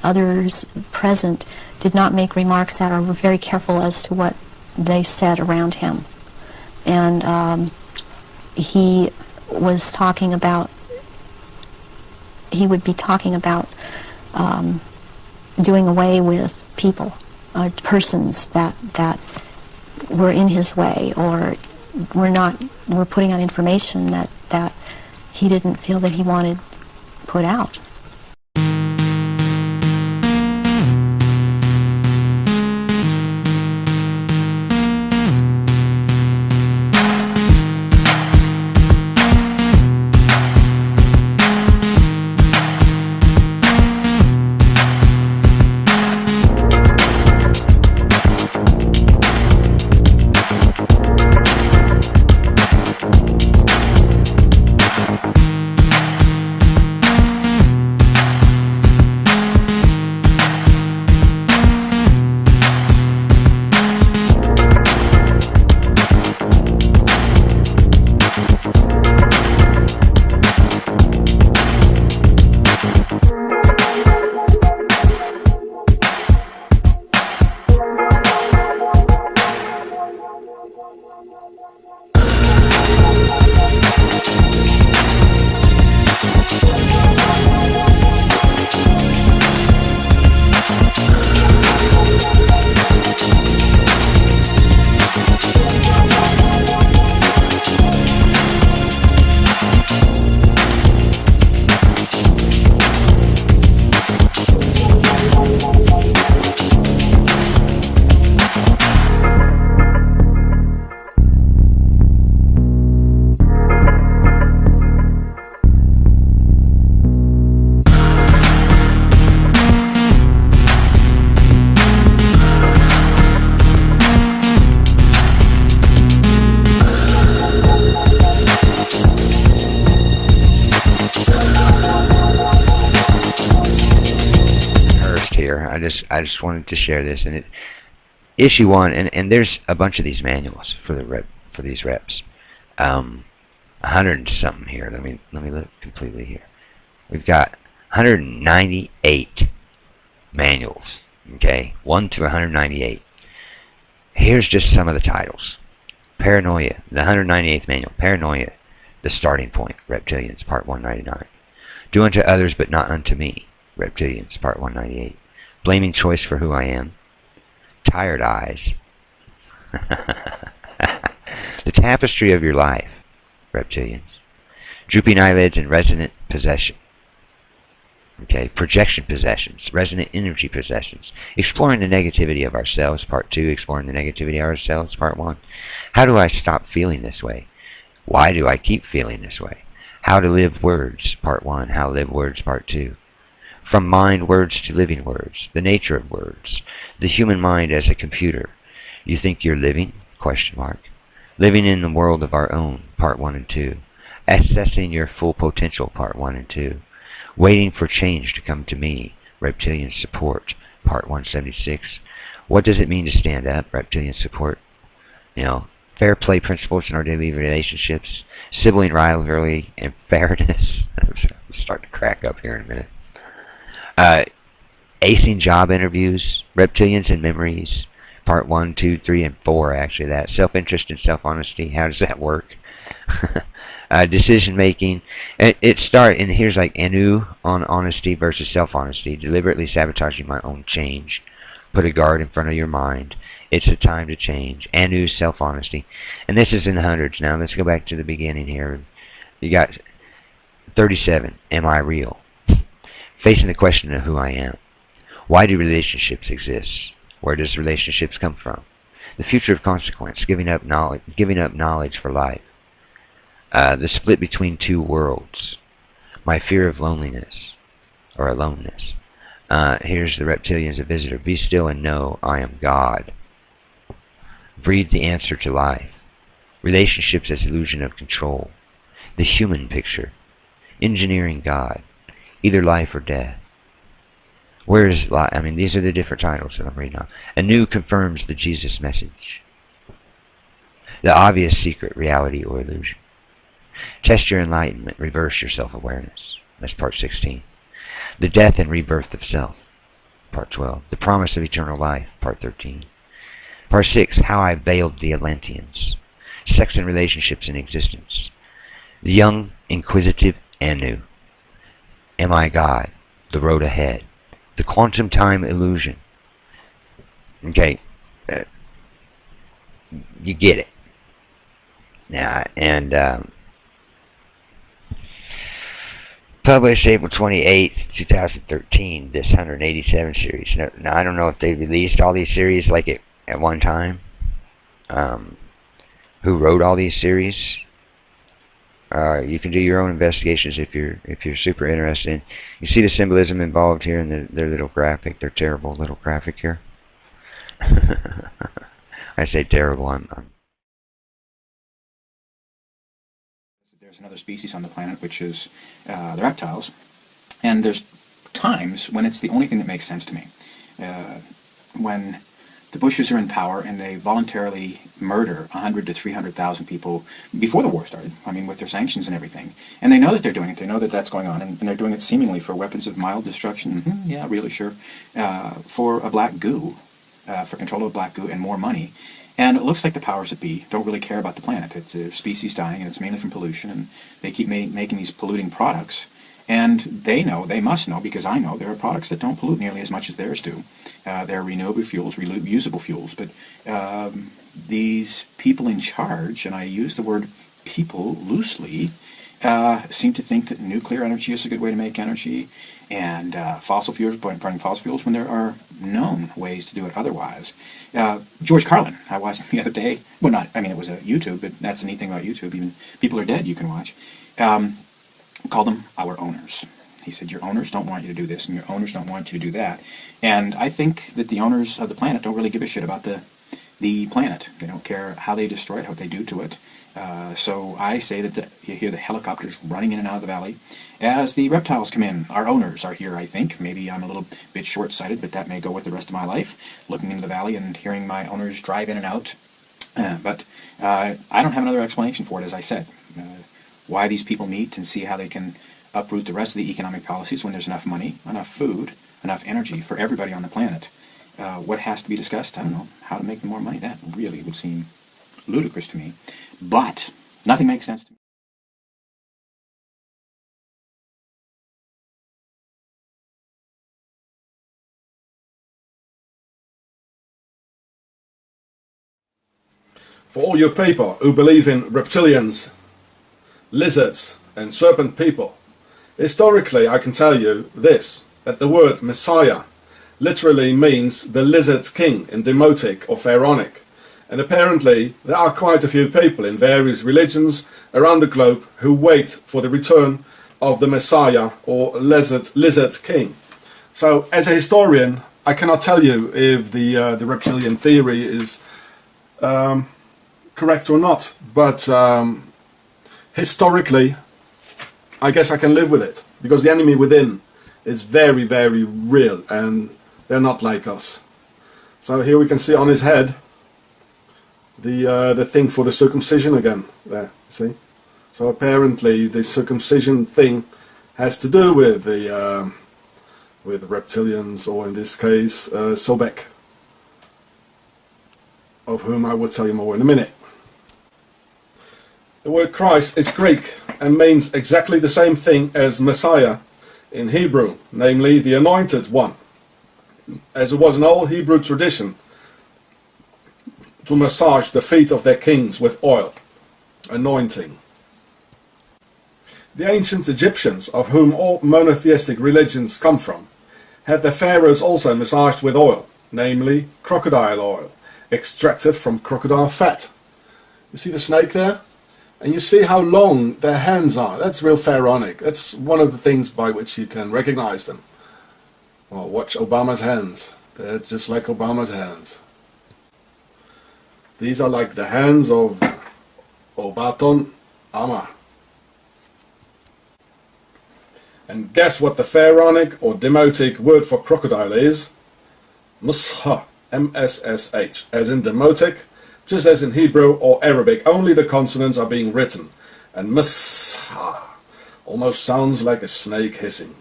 others present did not make remarks at, or were very careful as to what they said around him. And he was talking about, he would be talking about doing away with people, persons that were in his way, or were putting out information that he didn't feel that he wanted put out. I just wanted to share this, and issue 1, and there's a bunch of these manuals for these reps, 100 and something here. Let me look completely here. We've got 198 manuals. Okay, 1 to 198. Here's just some of the titles: Paranoia, the 198th manual. Paranoia, the starting point. Reptilians, Part 199. Do unto others, but not unto me. Reptilians, Part 198. Blaming choice for who I am. Tired eyes. The tapestry of your life. Reptilians. Drooping eyelids and resonant possession. Okay, projection possessions, resonant energy possessions. Exploring the negativity of ourselves, Part 2. Exploring the negativity of ourselves, Part 1. How do I stop feeling this way? Why do I keep feeling this way? How to live words, Part 1. How to live words, Part 2. From mind words to living words. The nature of words. The human mind as a computer. You think you're living? Question mark. Living in the world of our own, Part 1 and 2. Assessing your full potential, Part 1 and 2. Waiting for change to come to me, Reptilian support, Part 176. What does it mean to stand up? Reptilian support. Fair play principles in our daily relationships, sibling rivalry, and fairness. I'm starting to crack up here in a minute. Acing job interviews, reptilians and memories. Part 1, 2, 3, and 4, actually, that. Self-interest and self-honesty. How does that work? Decision-making. And here's like Anu on honesty versus self-honesty. Deliberately sabotaging my own change. Put a guard in front of your mind. It's a time to change. Anu, self-honesty. And this is in the hundreds now. Let's go back to the beginning here. You got 37. Am I real? Facing the question of who I am. Why do relationships exist? Where does relationships come from? The future of consequence. Giving up knowledge for life. The split between two worlds. My fear of loneliness. Or aloneness. Here's the reptilians, a visitor. Be still and know I am God. Breathe the answer to life. Relationships as illusion of control. The human picture. Engineering God. Either life or death. Where is life? I mean, these are the different titles that I'm reading on. Anu confirms the Jesus message. The obvious secret, reality or illusion. Test your enlightenment. Reverse your self-awareness. That's part 16. The death and rebirth of self. Part 12. The promise of eternal life. Part 13. Part 6. How I veiled the Atlanteans. Sex and relationships in existence. The young, inquisitive Anu. Am I God? The road ahead. The quantum time illusion. Okay. You get it. Now, and published April 28th, 2013, this 187 series. Now, I don't know if they released all these series like at one time. Who wrote all these series? You can do your own investigations if you're super interested. You see the symbolism involved here in their little graphic, their terrible little graphic here. I say terrible. There's another species on the planet, which is the reptiles, and there's times when it's the only thing that makes sense to me. When the Bushes are in power and they voluntarily murder 100 to 300,000 people before the war started, I mean, with their sanctions and everything. And they know that they're doing it. They know that that's going on, and they're doing it seemingly for weapons of mild destruction. Yeah, really, sure. For a black goo, for control of black goo and more money. And it looks like the powers that be don't really care about the planet. It's a species dying, and it's mainly from pollution, and they keep making these polluting products. And they must know, because I know there are products that don't pollute nearly as much as theirs do. They're renewable fuels, reusable fuels, but these people in charge, and I use the word people loosely, seem to think that nuclear energy is a good way to make energy, and fossil fuels, burning fossil fuels, when there are known ways to do it otherwise. George Carlin, I watched the other day, well, it was a YouTube, but that's the neat thing about YouTube, even people are dead, you can watch. Call them our owners. He said, your owners don't want you to do this, and your owners don't want you to do that. And I think that the owners of the planet don't really give a shit about the planet. They don't care how they destroy it, what they do to it. So I say that you hear the helicopters running in and out of the valley as the reptiles come in. Our owners are here, I think. Maybe I'm a little bit short-sighted, but that may go with the rest of my life, looking into the valley and hearing my owners drive in and out. But I don't have another explanation for it, as I said. Why these people meet and see how they can uproot the rest of the economic policies when there's enough money, enough food, enough energy for everybody on the planet. What has to be discussed? I don't know. How to make them more money? That really would seem ludicrous to me. But nothing makes sense to me. For all you people who believe in reptilians, lizards, and serpent people, historically I can tell you this, that the word Messiah literally means the lizard king in Demotic or Pharaonic. And apparently there are quite a few people in various religions around the globe who wait for the return of the Messiah or lizard king. So as a historian, I cannot tell you if the reptilian theory is correct or not, but historically I guess I can live with it, because the enemy within is very, very real, and They're not like us. So here we can see on his head the thing for the circumcision again. There, see? So apparently the circumcision thing has to do with the reptilians, or in this case, Sobek, of whom I will tell you more in a minute. The word Christ is Greek and means exactly the same thing as Messiah in Hebrew, namely the anointed one, as it was an old Hebrew tradition to massage the feet of their kings with oil, anointing. The ancient Egyptians, of whom all monotheistic religions come from, had their pharaohs also massaged with oil, namely crocodile oil, extracted from crocodile fat. You see the snake there? And you see how long their hands are. That's real pharaonic. That's one of the things by which you can recognize them. Well, watch Obama's hands. They're just like Obama's hands. These are like the hands of Obaton Ama. And guess what the pharaonic or demotic word for crocodile is? Msha, M-S-S-H, as in demotic, just as in Hebrew or Arabic, only the consonants are being written. And Msha almost sounds like a snake hissing,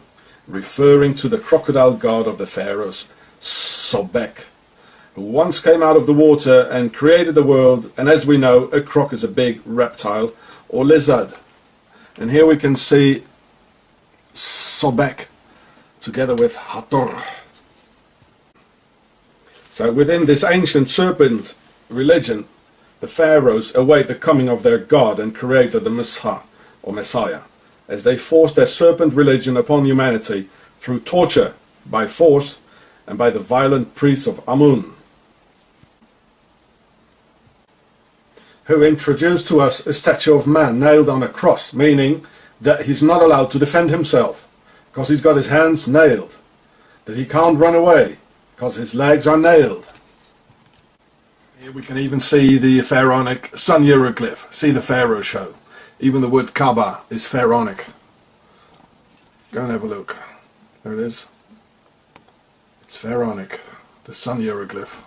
referring to the crocodile god of the pharaohs, Sobek, who once came out of the water and created the world. And as we know, a croc is a big reptile or lizard. And here we can see Sobek together with Hathor. So within this ancient serpent religion, the pharaohs await the coming of their god and creator, the Messiah or Messiah, as they force their serpent religion upon humanity through torture, by force, and by the violent priests of Amun, who introduced to us a statue of man nailed on a cross, meaning that he's not allowed to defend himself because he's got his hands nailed, that he can't run away because his legs are nailed. Here we can even see the pharaonic sun hieroglyph. See the pharaoh show. Even the word Kaaba is pharaonic. Go and have a look. There it is. It's pharaonic, the sun hieroglyph.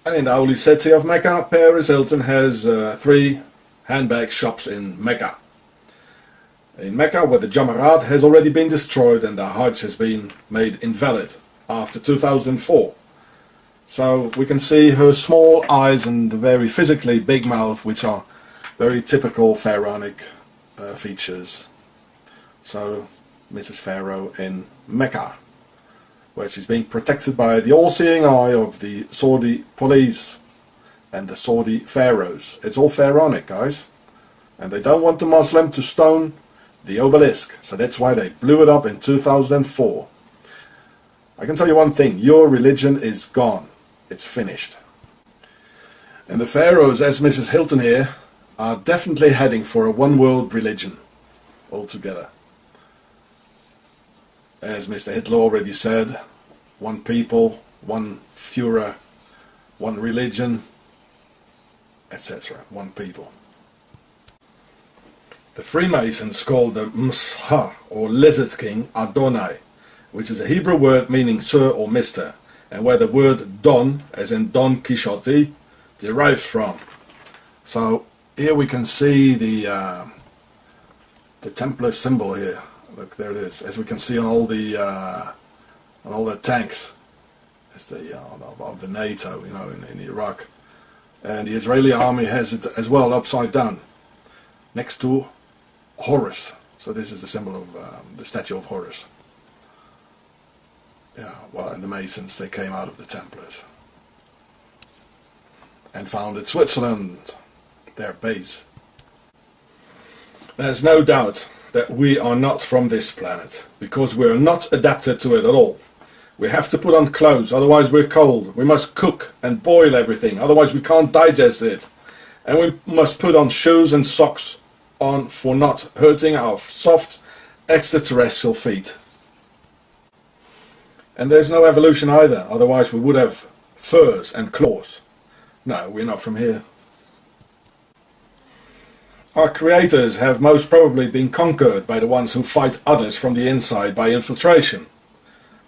And in the holy city of Mecca, Paris Hilton has 3 handbag shops in Mecca. In Mecca, where the Jamarat has already been destroyed and the Hajj has been made invalid after 2004. So we can see her small eyes and very physically big mouth, which are very typical pharaonic features. So Mrs. Pharaoh in Mecca, where she's being protected by the all-seeing eye of the Saudi police and the Saudi pharaohs. It's all pharaonic, guys. And they don't want the Muslim to stone the obelisk, so that's why they blew it up in 2004. I can tell you one thing, your religion is gone. It's finished. And the pharaohs, as Mrs. Hilton here, are definitely heading for a one-world religion altogether. As Mr. Hitler already said, one people, one Führer, one religion, etc. One people. The Freemasons called the Msha, or Lizard King, Adonai, which is a Hebrew word meaning sir or mister, and where the word Don, as in Don Quixote, derives from. So here we can see the Templar symbol here. Look, there it is. As we can see on all the tanks, it's the of the NATO, you know, in Iraq, and the Israeli army has it as well upside down, next to Horus. So this is the symbol of the statue of Horus. Yeah, well, and the Masons, they came out of the Templars and founded Switzerland, their base. There's no doubt that we are not from this planet, because we are not adapted to it at all. We have to put on clothes, otherwise we're cold. We must cook and boil everything, otherwise we can't digest it. And we must put on shoes and socks on for not hurting our soft extraterrestrial feet. And there's no evolution either, otherwise we would have furs and claws. No, we're not from here. Our creators have most probably been conquered by the ones who fight others from the inside by infiltration.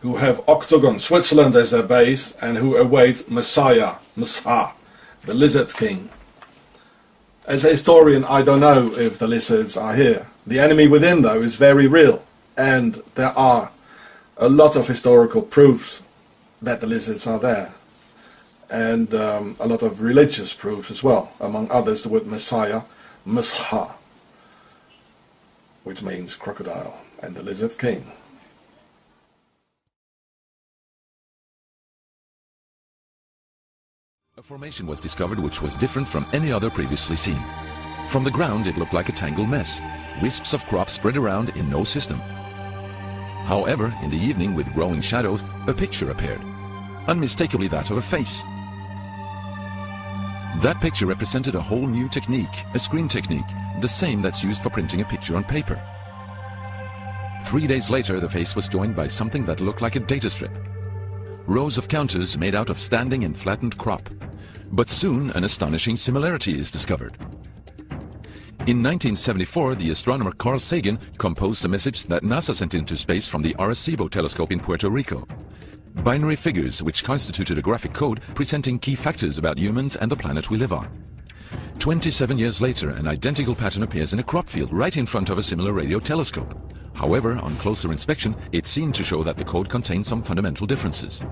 who have Octagon, Switzerland as their base, and who await Messiah, the Lizard King. As a historian, I don't know if the lizards are here. The enemy within, though, is very real, and there are a lot of historical proofs that the lizards are there, and a lot of religious proofs as well, among others the word Messiah, Mesha, which means crocodile, and the Lizard King. A formation was discovered which was different from any other previously seen. From the ground it looked like a tangled mess, wisps of crop spread around in no system. However, in the evening with growing shadows, a picture appeared, unmistakably that of a face. That picture represented a whole new technique, a screen technique, the same that's used for printing a picture on paper. 3 days later, the face was joined by something that looked like a data strip. Rows of counters made out of standing and flattened crop. But soon an astonishing similarity is discovered. In 1974, the astronomer Carl Sagan composed a message that NASA sent into space from the Arecibo telescope in Puerto Rico. Binary figures which constituted a graphic code presenting key factors about humans and the planet we live on. 27 years later, an identical pattern appears in a crop field right in front of a similar radio telescope. However, on closer inspection, it seemed to show that the code contained some fundamental differences.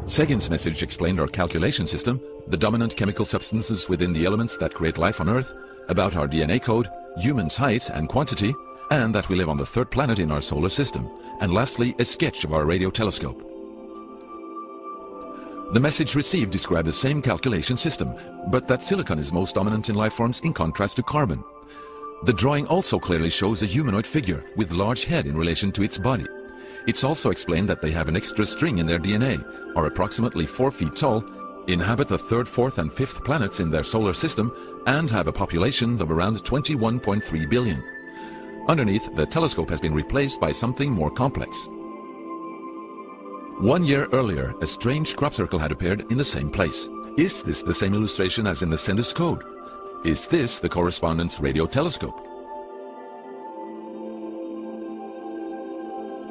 Sagan's message explained our calculation system, the dominant chemical substances within the elements that create life on Earth, about our DNA code, humans' height and quantity, and that we live on the third planet in our solar system, and lastly, a sketch of our radio telescope. The message received described the same calculation system, but that silicon is most dominant in life forms in contrast to carbon. The drawing also clearly shows a humanoid figure with large head in relation to its body. It's also explained that they have an extra string in their DNA, are approximately 4 feet tall, inhabit the 3rd, 4th and 5th planets in their solar system, and have a population of around 21.3 billion. Underneath, the telescope has been replaced by something more complex. 1 year earlier, a strange crop circle had appeared in the same place. Is this the same illustration as in the sender's code? Is this the correspondence radio telescope?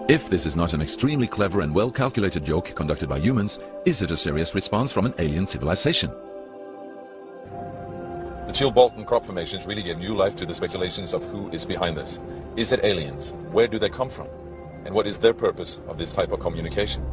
If this is not an extremely clever and well-calculated joke conducted by humans, is it a serious response from an alien civilization? The Chill-Bolton crop formations really gave new life to the speculations of who is behind this. Is it aliens? Where do they come from? And what is their purpose of this type of communication?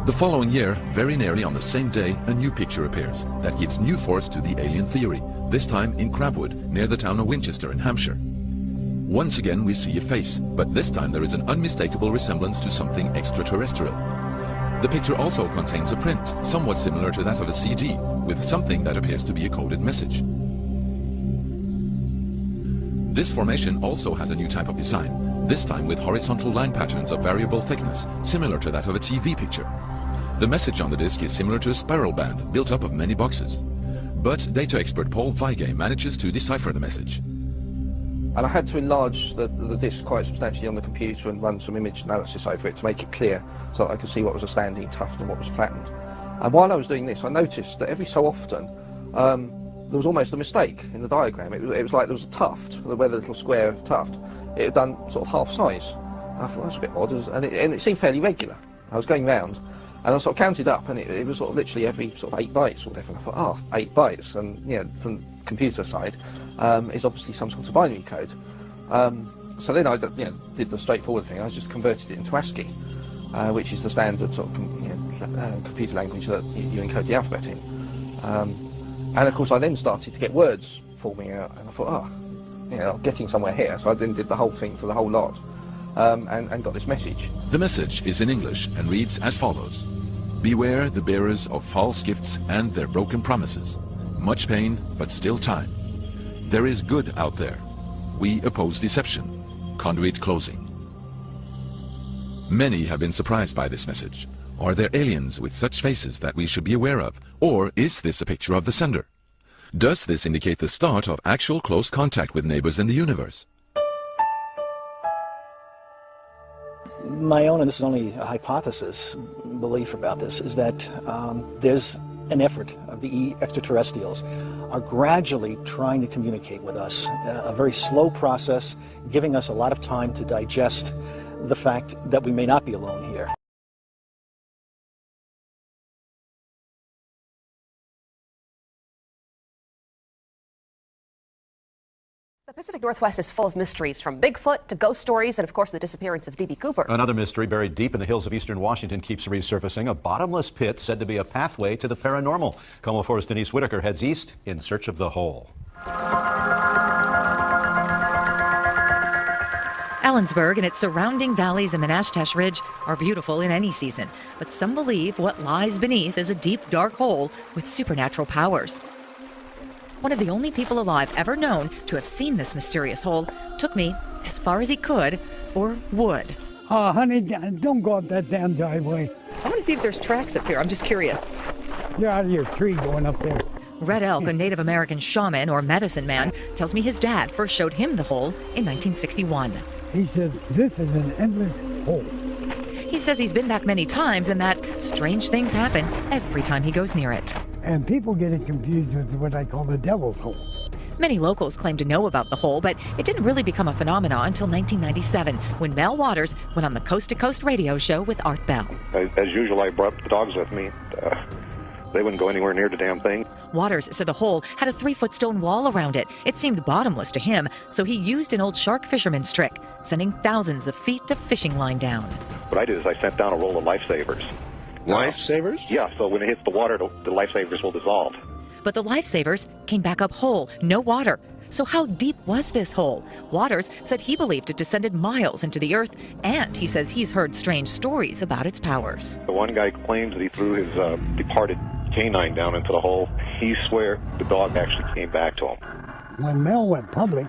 The following year, very nearly on the same day, a new picture appears that gives new force to the alien theory, this time in Crabwood, near the town of Winchester in Hampshire. Once again we see a face, but this time there is an unmistakable resemblance to something extraterrestrial. The picture also contains a print, somewhat similar to that of a CD, with something that appears to be a coded message. This formation also has a new type of design, this time with horizontal line patterns of variable thickness, similar to that of a TV picture. The message on the disc is similar to a spiral band built up of many boxes. But data expert Paul Weige manages to decipher the message. And I had to enlarge the disc quite substantially on the computer and run some image analysis over it to make it clear so that I could see what was a standing tuft and what was flattened. And while I was doing this, I noticed that every so often there was almost a mistake in the diagram. It was like there was a tuft, where the little square tuft, it had done sort of half size. I thought, that's a bit odd, and it seemed fairly regular. I was going round, and I sort of counted up, and it was sort of literally every sort of 8 bytes or whatever. And I thought, oh, 8 bytes, and you know, from the computer side, is obviously some sort of binary code. So then I did the straightforward thing. I just converted it into ASCII, which is the standard sort of computer language that you encode the alphabet in. And of course I then started to get words forming out, and I thought, I'm getting somewhere here. So I then did the whole thing for the whole lot, and got this message. The message is in English and reads as follows. Beware the bearers of false gifts and their broken promises. Much pain, but still time. There is good out there. We oppose deception. Conduit closing. Many have been surprised by this message. Are there aliens with such faces that we should be aware of? Or is this a picture of the sender? Does this indicate the start of actual close contact with neighbors in the universe? My own, and this is only a hypothesis, belief about this, is that there's an effort of the extraterrestrials are gradually trying to communicate with us. A very slow process, giving us a lot of time to digest the fact that we may not be alone here. The Pacific Northwest is full of mysteries, from Bigfoot to ghost stories and, of course, the disappearance of D.B. Cooper. Another mystery buried deep in the hills of eastern Washington keeps resurfacing, a bottomless pit said to be a pathway to the paranormal. Como 4's Denise Whitaker heads east in search of the hole. Ellensburg and its surrounding valleys and Menashtesh Ridge are beautiful in any season, but some believe what lies beneath is a deep, dark hole with supernatural powers. One of the only people alive ever known to have seen this mysterious hole took me as far as he could, or would. Oh, honey, don't go up that damn driveway. I want to see if there's tracks up here. I'm just curious. You're out of your tree going up there. Red Elk, a Native American shaman or medicine man, tells me his dad first showed him the hole in 1961. He said, this is an endless hole. He says he's been back many times and that strange things happen every time he goes near it. And people get it confused with what I call the devil's hole. Many locals claim to know about the hole, but it didn't really become a phenomenon until 1997, when Mel Waters went on the Coast to Coast radio show with Art Bell. As usual, I brought the dogs with me. They wouldn't go anywhere near the damn thing. Waters said the hole had a 3-foot stone wall around it. It seemed bottomless to him, so he used an old shark fisherman's trick, sending thousands of feet of fishing line down. What I did is I sent down a roll of lifesavers. Lifesavers? Yeah, so when it hits the water, the lifesavers will dissolve. But the lifesavers came back up whole, no water. So how deep was this hole? Waters said he believed it descended miles into the earth, and he says he's heard strange stories about its powers. The one guy claims that he threw his departed canine down into the hole. He swears the dog actually came back to him. When Mel went public,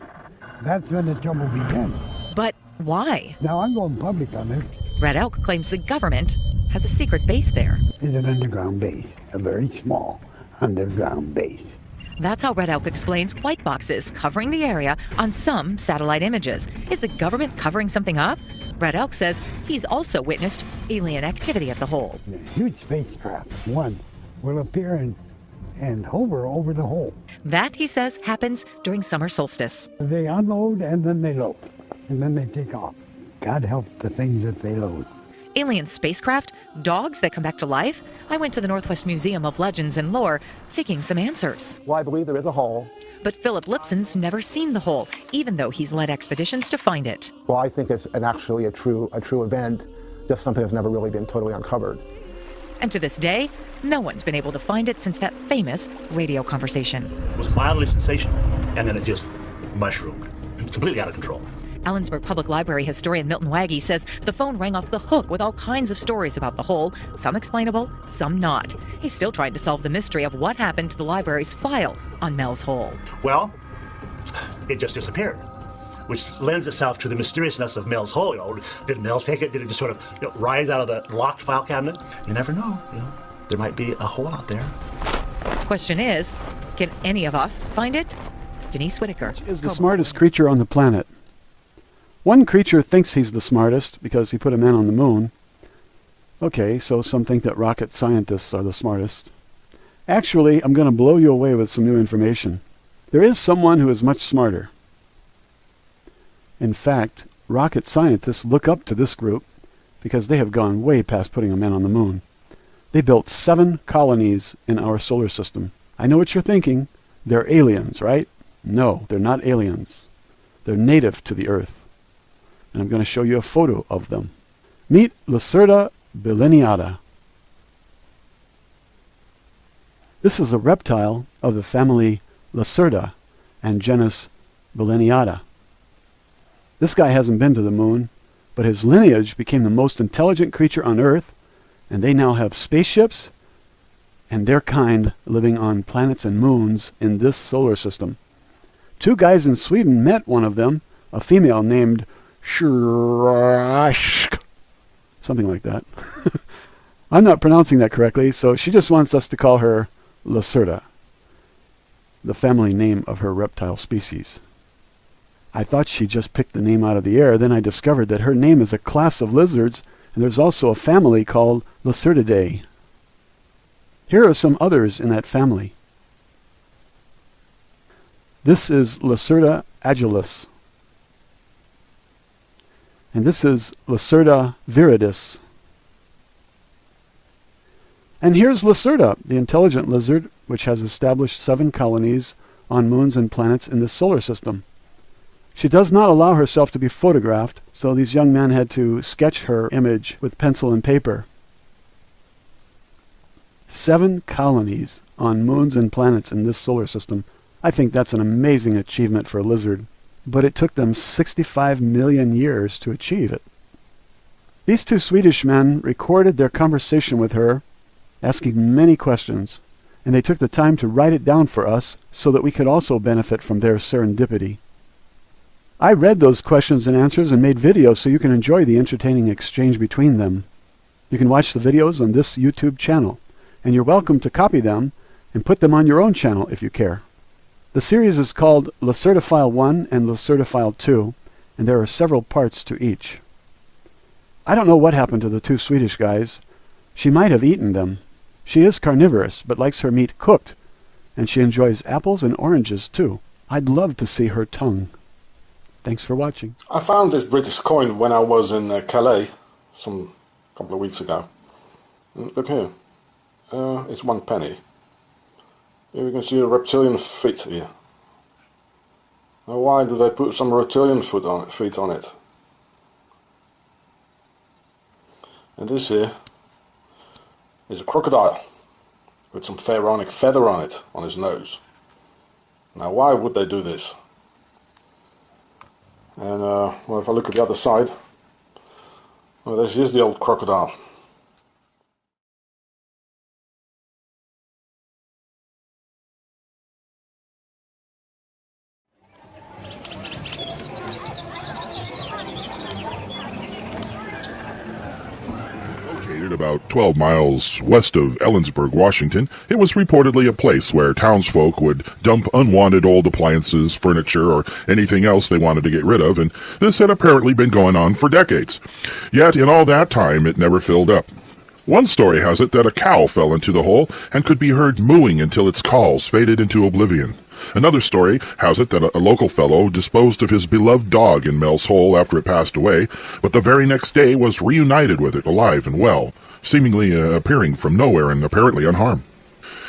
that's when the trouble began. But why? Now I'm going public on this. Red Elk claims the government has a secret base there. It's an underground base, a very small underground base. That's how Red Elk explains white boxes covering the area on some satellite images. Is the government covering something up? Red Elk says he's also witnessed alien activity at the hole. A huge spacecraft, one, will appear and hover over the hole. That, he says, happens during summer solstice. They unload and then they load, and then they take off. God help the things that they load. Alien spacecraft? Dogs that come back to life? I went to the Northwest Museum of Legends and Lore seeking some answers. Well, I believe there is a hole. But Philip Lipson's never seen the hole, even though he's led expeditions to find it. Well, I think it's actually a true event, just something that's never really been totally uncovered. And to this day, no one's been able to find it since that famous radio conversation. It was mildly sensational, and then it just mushroomed, completely out of control. Ellensburg Public Library historian Milton Waggy says the phone rang off the hook with all kinds of stories about the hole, some explainable, some not. He's still trying to solve the mystery of what happened to the library's file on Mel's hole. Well, it just disappeared, which lends itself to the mysteriousness of Mel's hole. You know, did Mel take it? Did it just sort of rise out of the locked file cabinet? You never know. You know, there might be a hole out there. Question is, can any of us find it? Denise Whitaker is the smartest creature on the planet. One creature thinks he's the smartest because he put a man on the moon. Okay, so some think that rocket scientists are the smartest. Actually, I'm going to blow you away with some new information. There is someone who is much smarter. In fact, rocket scientists look up to this group because they have gone way past putting a man on the moon. They built 7 colonies in our solar system. I know what you're thinking. They're aliens, right? No, they're not aliens. They're native to the Earth. And I'm going to show you a photo of them. Meet Lacerda bilineata. This is a reptile of the family Lacerda and genus bilineata. This guy hasn't been to the moon, but his lineage became the most intelligent creature on Earth, and they now have spaceships and their kind living on planets and moons in this solar system. 2 guys in Sweden met one of them, a female named Shrash, something like that. I'm not pronouncing that correctly, so she just wants us to call her Lacerda, the family name of her reptile species. I thought she just picked the name out of the air, then I discovered that her name is a class of lizards, and there's also a family called Lacertidae. Here are some others in that family. This is Lacerda agilis. And this is Lacerda viridis. And here's Lacerda, the intelligent lizard, which has established 7 colonies on moons and planets in this solar system. She does not allow herself to be photographed, so these young men had to sketch her image with pencil and paper. 7 colonies on moons and planets in this solar system. I think that's an amazing achievement for a lizard, but it took them 65 million years to achieve it. These 2 Swedish men recorded their conversation with her, asking many questions, and they took the time to write it down for us so that we could also benefit from their serendipity. I read those questions and answers and made videos so you can enjoy the entertaining exchange between them. You can watch the videos on this YouTube channel, and you're welcome to copy them and put them on your own channel if you care. The series is called Lacerda File 1 and Lacerda File 2, and there are several parts to each. I don't know what happened to the 2 Swedish guys. She might have eaten them. She is carnivorous, but likes her meat cooked, and she enjoys apples and oranges too. I'd love to see her tongue. Thanks for watching. I found this British coin when I was in Calais some couple of weeks ago. Look here. It's 1 penny. Here we can see a reptilian feet here. Now why do they put some reptilian feet on it? And this here is a crocodile with some pharaonic feather on it, on his nose. Now why would they do this? And well, if I look at the other side, well, this is the old crocodile. About 12 miles west of Ellensburg, Washington, it was reportedly a place where townsfolk would dump unwanted old appliances, furniture, or anything else they wanted to get rid of, and this had apparently been going on for decades. Yet, in all that time, it never filled up. One story has it that a cow fell into the hole and could be heard mooing until its calls faded into oblivion. Another story has it that a local fellow disposed of his beloved dog in Mel's Hole after it passed away, but the very next day was reunited with it alive and well, seemingly appearing from nowhere and apparently unharmed.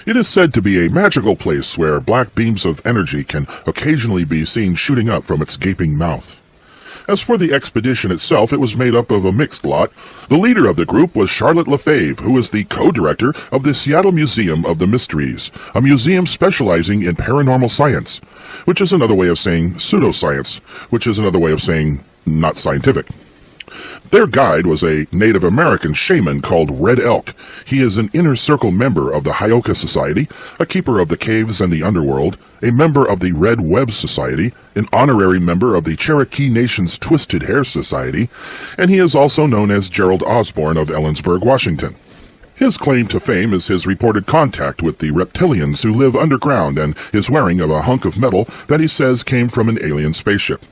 It is said to be a magical place where black beams of energy can occasionally be seen shooting up from its gaping mouth. As for the expedition itself, it was made up of a mixed lot. The leader of the group was Charlotte Lefebvre, who is the co-director of the Seattle Museum of the Mysteries, a museum specializing in paranormal science, which is another way of saying pseudoscience, which is another way of saying not scientific. Their guide was a Native American shaman called Red Elk. He is an inner circle member of the Hyoka Society, a keeper of the caves and the underworld, a member of the Red Web Society, an honorary member of the Cherokee Nation's Twisted Hair Society, and he is also known as Gerald Osborne of Ellensburg, Washington. His claim to fame is his reported contact with the reptilians who live underground and his wearing of a hunk of metal that he says came from an alien spaceship.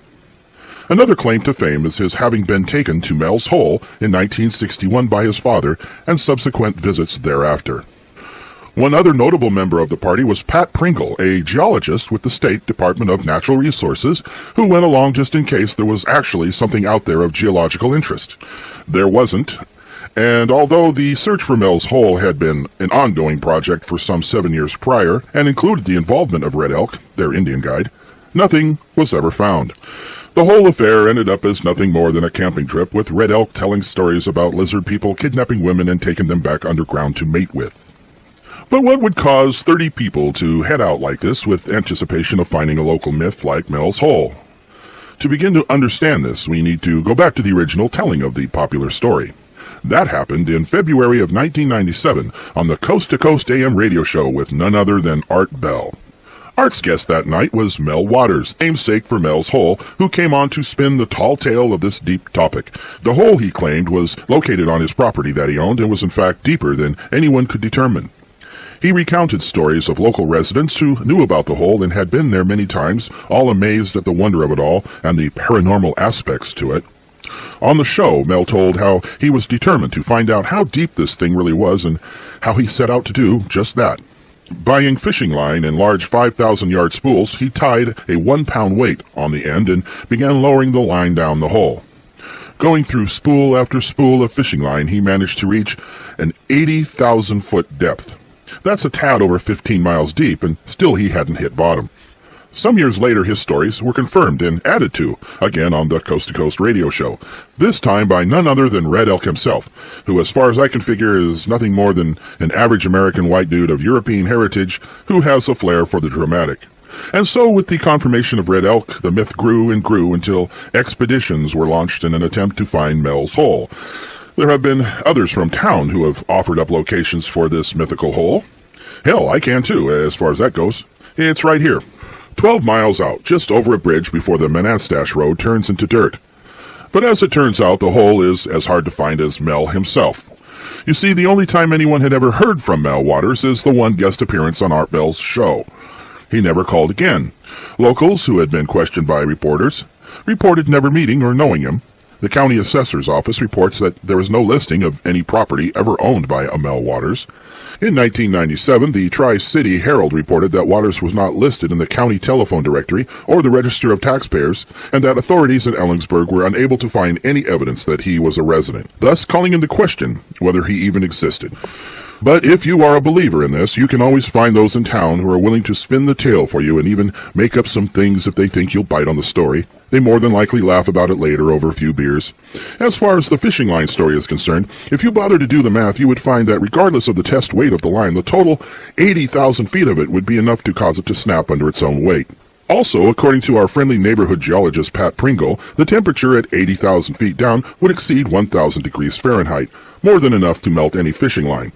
Another claim to fame is his having been taken to Mel's Hole in 1961 by his father and subsequent visits thereafter. One other notable member of the party was Pat Pringle, a geologist with the State Department of Natural Resources, who went along just in case there was actually something out there of geological interest. There wasn't, and although the search for Mel's Hole had been an ongoing project for some 7 years prior and included the involvement of Red Elk, their Indian guide, nothing was ever found. The whole affair ended up as nothing more than a camping trip, with Red Elk telling stories about lizard people kidnapping women and taking them back underground to mate with. But what would cause 30 people to head out like this with anticipation of finding a local myth like Mel's Hole? To begin to understand this, we need to go back to the original telling of the popular story. That happened in February of 1997 on the Coast to Coast AM radio show with none other than Art Bell. Art's guest that night was Mel Waters, namesake for Mel's Hole, who came on to spin the tall tale of this deep topic. The hole, he claimed, was located on his property that he owned and was in fact deeper than anyone could determine. He recounted stories of local residents who knew about the hole and had been there many times, all amazed at the wonder of it all and the paranormal aspects to it. On the show, Mel told how he was determined to find out how deep this thing really was and how he set out to do just that. Buying fishing line and large 5,000-yard spools, he tied a 1-pound weight on the end and began lowering the line down the hole. Going through spool after spool of fishing line, he managed to reach an 80,000-foot depth. That's a tad over 15 miles deep, and still he hadn't hit bottom. Some years later, his stories were confirmed and added to, again on the Coast to Coast radio show, this time by none other than Red Elk himself, who, as far as I can figure, is nothing more than an average American white dude of European heritage who has a flair for the dramatic. And so, with the confirmation of Red Elk, the myth grew and grew until expeditions were launched in an attempt to find Mel's Hole. There have been others from town who have offered up locations for this mythical hole. Hell, I can too, as far as that goes. It's right here. 12 miles out, just over a bridge before the Monastash Road turns into dirt. But as it turns out, the hole is as hard to find as Mel himself. You see, the only time anyone had ever heard from Mel Waters is the one guest appearance on Art Bell's show. He never called again. Locals, who had been questioned by reporters, reported never meeting or knowing him. The county assessor's office reports that there is no listing of any property ever owned by a Mel Waters. In 1997, the Tri-City Herald reported that Waters was not listed in the county telephone directory or the register of taxpayers, and that authorities in Ellensburg were unable to find any evidence that he was a resident, thus calling into question whether he even existed. But if you are a believer in this, you can always find those in town who are willing to spin the tale for you and even make up some things if they think you'll bite on the story. They more than likely laugh about it later over a few beers. As far as the fishing line story is concerned, if you bother to do the math, you would find that regardless of the test weight of the line, the total 80,000 feet of it would be enough to cause it to snap under its own weight. Also, according to our friendly neighborhood geologist Pat Pringle, the temperature at 80,000 feet down would exceed 1,000 degrees Fahrenheit, more than enough to melt any fishing line.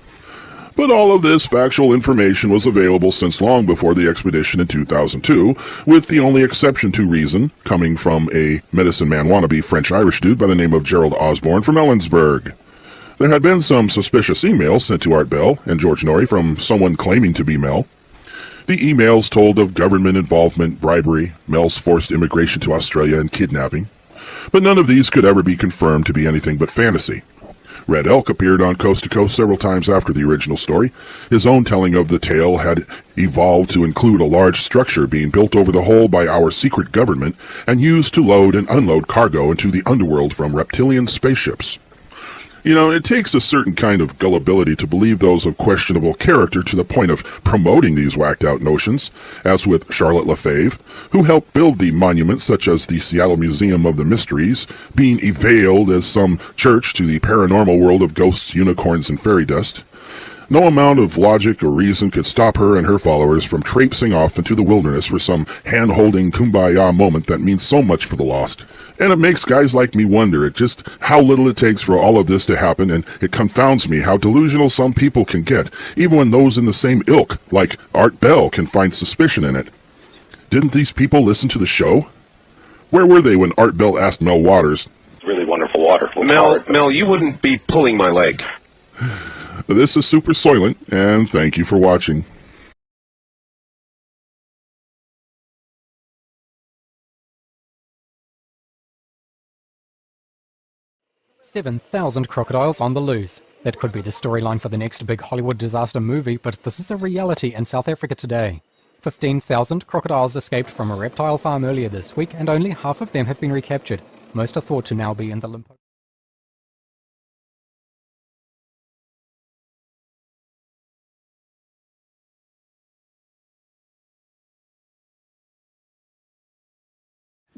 But all of this factual information was available since long before the expedition in 2002, with the only exception to reason coming from a medicine man wannabe French-Irish dude by the name of Gerald Osborne from Ellensburg. There had been some suspicious emails sent to Art Bell and George Norrie from someone claiming to be Mel. The emails told of government involvement, bribery, Mel's forced immigration to Australia, and kidnapping. But none of these could ever be confirmed to be anything but fantasy. Red Elk appeared on Coast to Coast several times after the original story. His own telling of the tale had evolved to include a large structure being built over the hole by our secret government and used to load and unload cargo into the underworld from reptilian spaceships. You know, it takes a certain kind of gullibility to believe those of questionable character to the point of promoting these whacked-out notions, as with Charlotte Lefebvre, who helped build the monuments such as the Seattle Museum of the Mysteries, being veiled as some church to the paranormal world of ghosts, unicorns, and fairy dust. No amount of logic or reason could stop her and her followers from traipsing off into the wilderness for some hand-holding kumbaya moment that means so much for the lost. And it makes guys like me wonder at just how little it takes for all of this to happen, and it confounds me how delusional some people can get, even when those in the same ilk, like Art Bell, can find suspicion in it. Didn't these people listen to the show? Where were they when Art Bell asked Mel Waters? Really wonderful water. Mel, you wouldn't be pulling my leg. This is Super Soylent, and thank you for watching. "7,000 crocodiles on the loose." That could be the storyline for the next big Hollywood disaster movie, but this is a reality in South Africa today. 15,000 crocodiles escaped from a reptile farm earlier this week, and only half of them have been recaptured. Most are thought to now be in the Limpopo.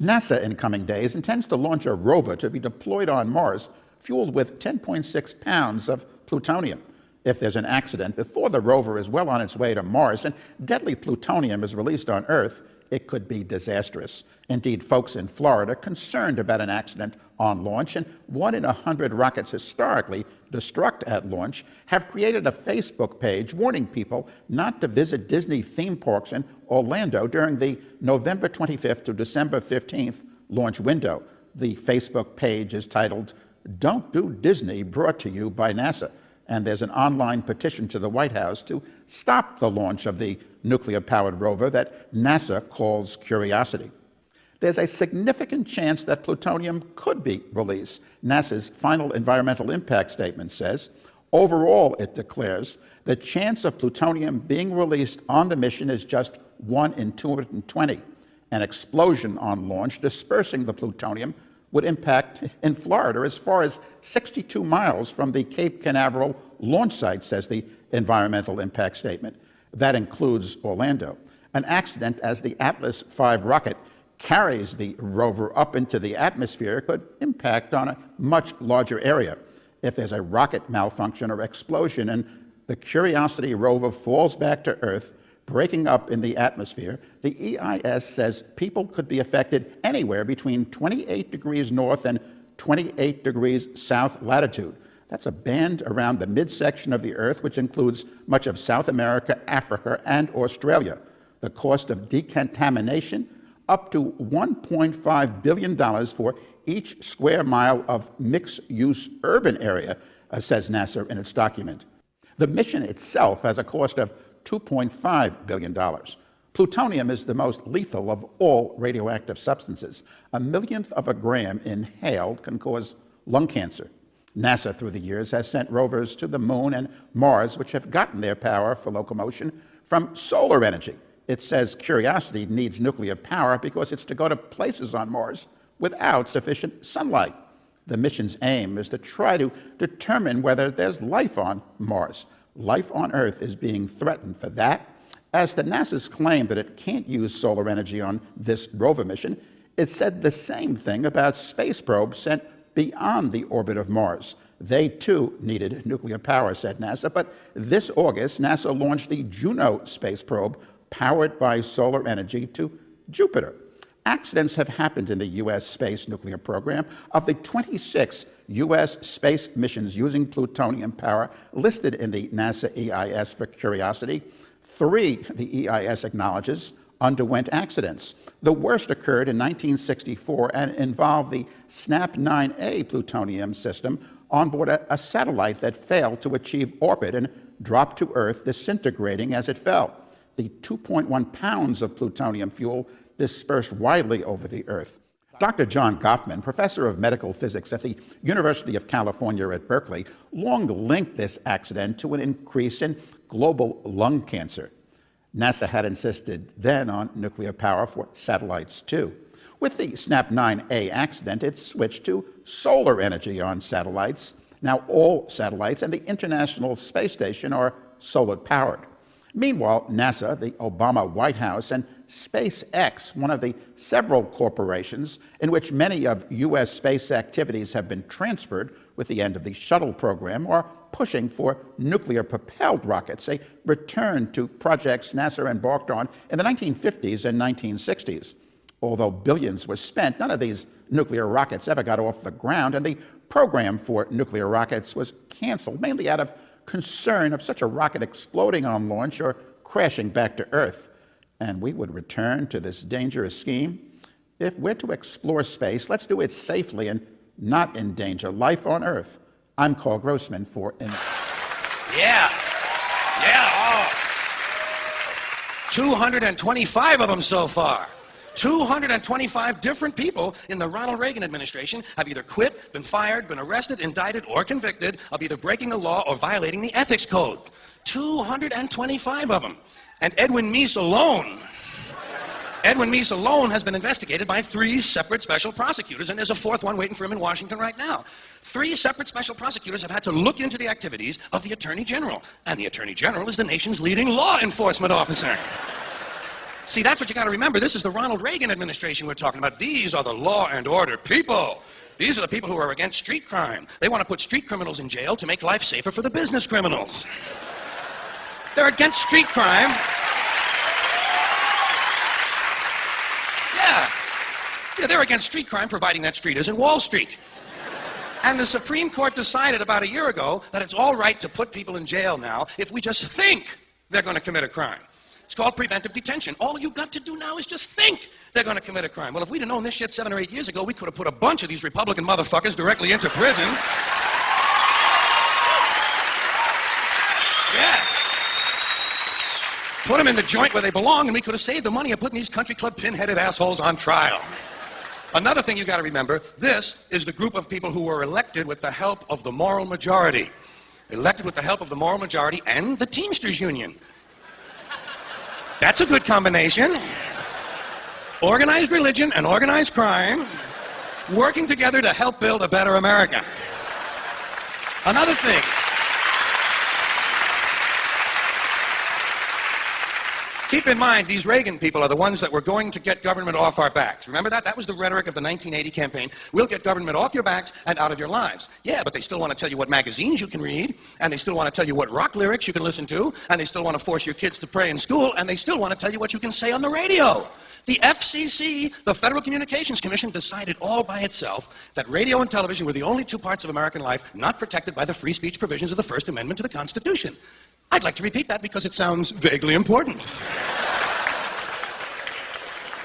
NASA in coming days intends to launch a rover to be deployed on Mars, fueled with 10.6 pounds of plutonium. If there's an accident before the rover is well on its way to Mars and deadly plutonium is released on Earth, it could be disastrous. Indeed, folks in Florida are concerned about an accident on launch, and 1 in 100 rockets historically destruct at launch have created a Facebook page warning people not to visit Disney theme parks in Orlando during the November 25th to December 15th launch window. The Facebook page is titled, "Don't Do Disney," brought to you by NASA. And there's an online petition to the White House to stop the launch of the nuclear-powered rover that NASA calls Curiosity. There's a significant chance that plutonium could be released. NASA's final environmental impact statement says, overall, it declares, the chance of plutonium being released on the mission is just 1 in 220. An explosion on launch dispersing the plutonium would impact in Florida as far as 62 miles from the Cape Canaveral launch site, says the environmental impact statement. That includes Orlando. An accident as the Atlas V rocket carries the rover up into the atmosphere could impact on a much larger area. If there's a rocket malfunction or explosion and the Curiosity rover falls back to Earth, breaking up in the atmosphere, the EIS says people could be affected anywhere between 28 degrees north and 28 degrees south latitude. That's a band around the midsection of the Earth, which includes much of South America, Africa, and Australia. The cost of decontamination, up to $1.5 billion for each square mile of mixed-use urban area, says NASA in its document. The mission itself has a cost of $2.5 billion. Plutonium is the most lethal of all radioactive substances. A millionth of a gram inhaled can cause lung cancer. NASA, through the years, has sent rovers to the Moon and Mars, which have gotten their power for locomotion from solar energy. It says Curiosity needs nuclear power because it's to go to places on Mars without sufficient sunlight. The mission's aim is to try to determine whether there's life on Mars. Life on Earth is being threatened for that. As the NASA's claim that it can't use solar energy on this rover mission, it said the same thing about space probes sent beyond the orbit of Mars. They, too, needed nuclear power, said NASA, but this August, NASA launched the Juno space probe, powered by solar energy, to Jupiter. Accidents have happened in the U.S. space nuclear program. Of the 26 U.S. space missions using plutonium power listed in the NASA EIS for Curiosity, 3, the EIS acknowledges, underwent accidents. The worst occurred in 1964 and involved the SNAP-9A plutonium system on board a satellite that failed to achieve orbit and dropped to Earth, disintegrating as it fell. The 2.1 pounds of plutonium fuel dispersed widely over the Earth. Dr. John Goffman, professor of medical physics at the University of California at Berkeley, long linked this accident to an increase in global lung cancer. NASA had insisted then on nuclear power for satellites, too. With the SNAP-9A accident, it switched to solar energy on satellites. Now all satellites and the International Space Station are solar-powered. Meanwhile, NASA, the Obama White House, and SpaceX, one of the several corporations in which many of U.S. space activities have been transferred with the end of the shuttle program, are pushing for nuclear-propelled rockets, a return to projects NASA embarked on in the 1950s and 1960s. Although billions were spent, none of these nuclear rockets ever got off the ground, and the program for nuclear rockets was canceled, mainly out of concern of such a rocket exploding on launch or crashing back to Earth. And we would return to this dangerous scheme. If we're to explore space, let's do it safely and not endanger life on Earth. I'm Carl Grossman for... Yeah, oh. 225 of them so far. 225 different people in the Ronald Reagan administration have either quit, been fired, been arrested, indicted, or convicted of either breaking the law or violating the ethics code. 225 of them. And Edwin Meese alone has been investigated by 3 separate special prosecutors, and there's a 4th one waiting for him in Washington right now. 3 separate special prosecutors have had to look into the activities of the Attorney General, and the Attorney General is the nation's leading law enforcement officer. See, that's what you got to remember. This is the Ronald Reagan administration we're talking about. These are the law and order people. These are the people who are against street crime. They want to put street criminals in jail to make life safer for the business criminals. They're against street crime. Yeah, they're against street crime, providing that street isn't Wall Street. And the Supreme Court decided about a year ago that it's all right to put people in jail now if we just think they're going to commit a crime. It's called preventive detention. All you've got to do now is just think they're going to commit a crime. Well, if we'd have known this shit 7 or 8 years ago, we could have put a bunch of these Republican motherfuckers directly into prison. Yeah. Put them in the joint where they belong, and we could have saved the money of putting these country club pin-headed assholes on trial. Another thing you got to remember, this is the group of people who were elected with the help of the moral majority. Elected with the help of the moral majority and the Teamsters Union. That's a good combination. Organized religion and organized crime working together to help build a better America. Another thing. Keep in mind, these Reagan people are the ones that were going to get government off our backs. Remember that? That was the rhetoric of the 1980 campaign. We'll get government off your backs and out of your lives. Yeah, but they still want to tell you what magazines you can read, and they still want to tell you what rock lyrics you can listen to, and they still want to force your kids to pray in school, and they still want to tell you what you can say on the radio. The FCC, the Federal Communications Commission, decided all by itself that radio and television were the only two parts of American life not protected by the free speech provisions of the First Amendment to the Constitution. I'd like to repeat that because it sounds vaguely important.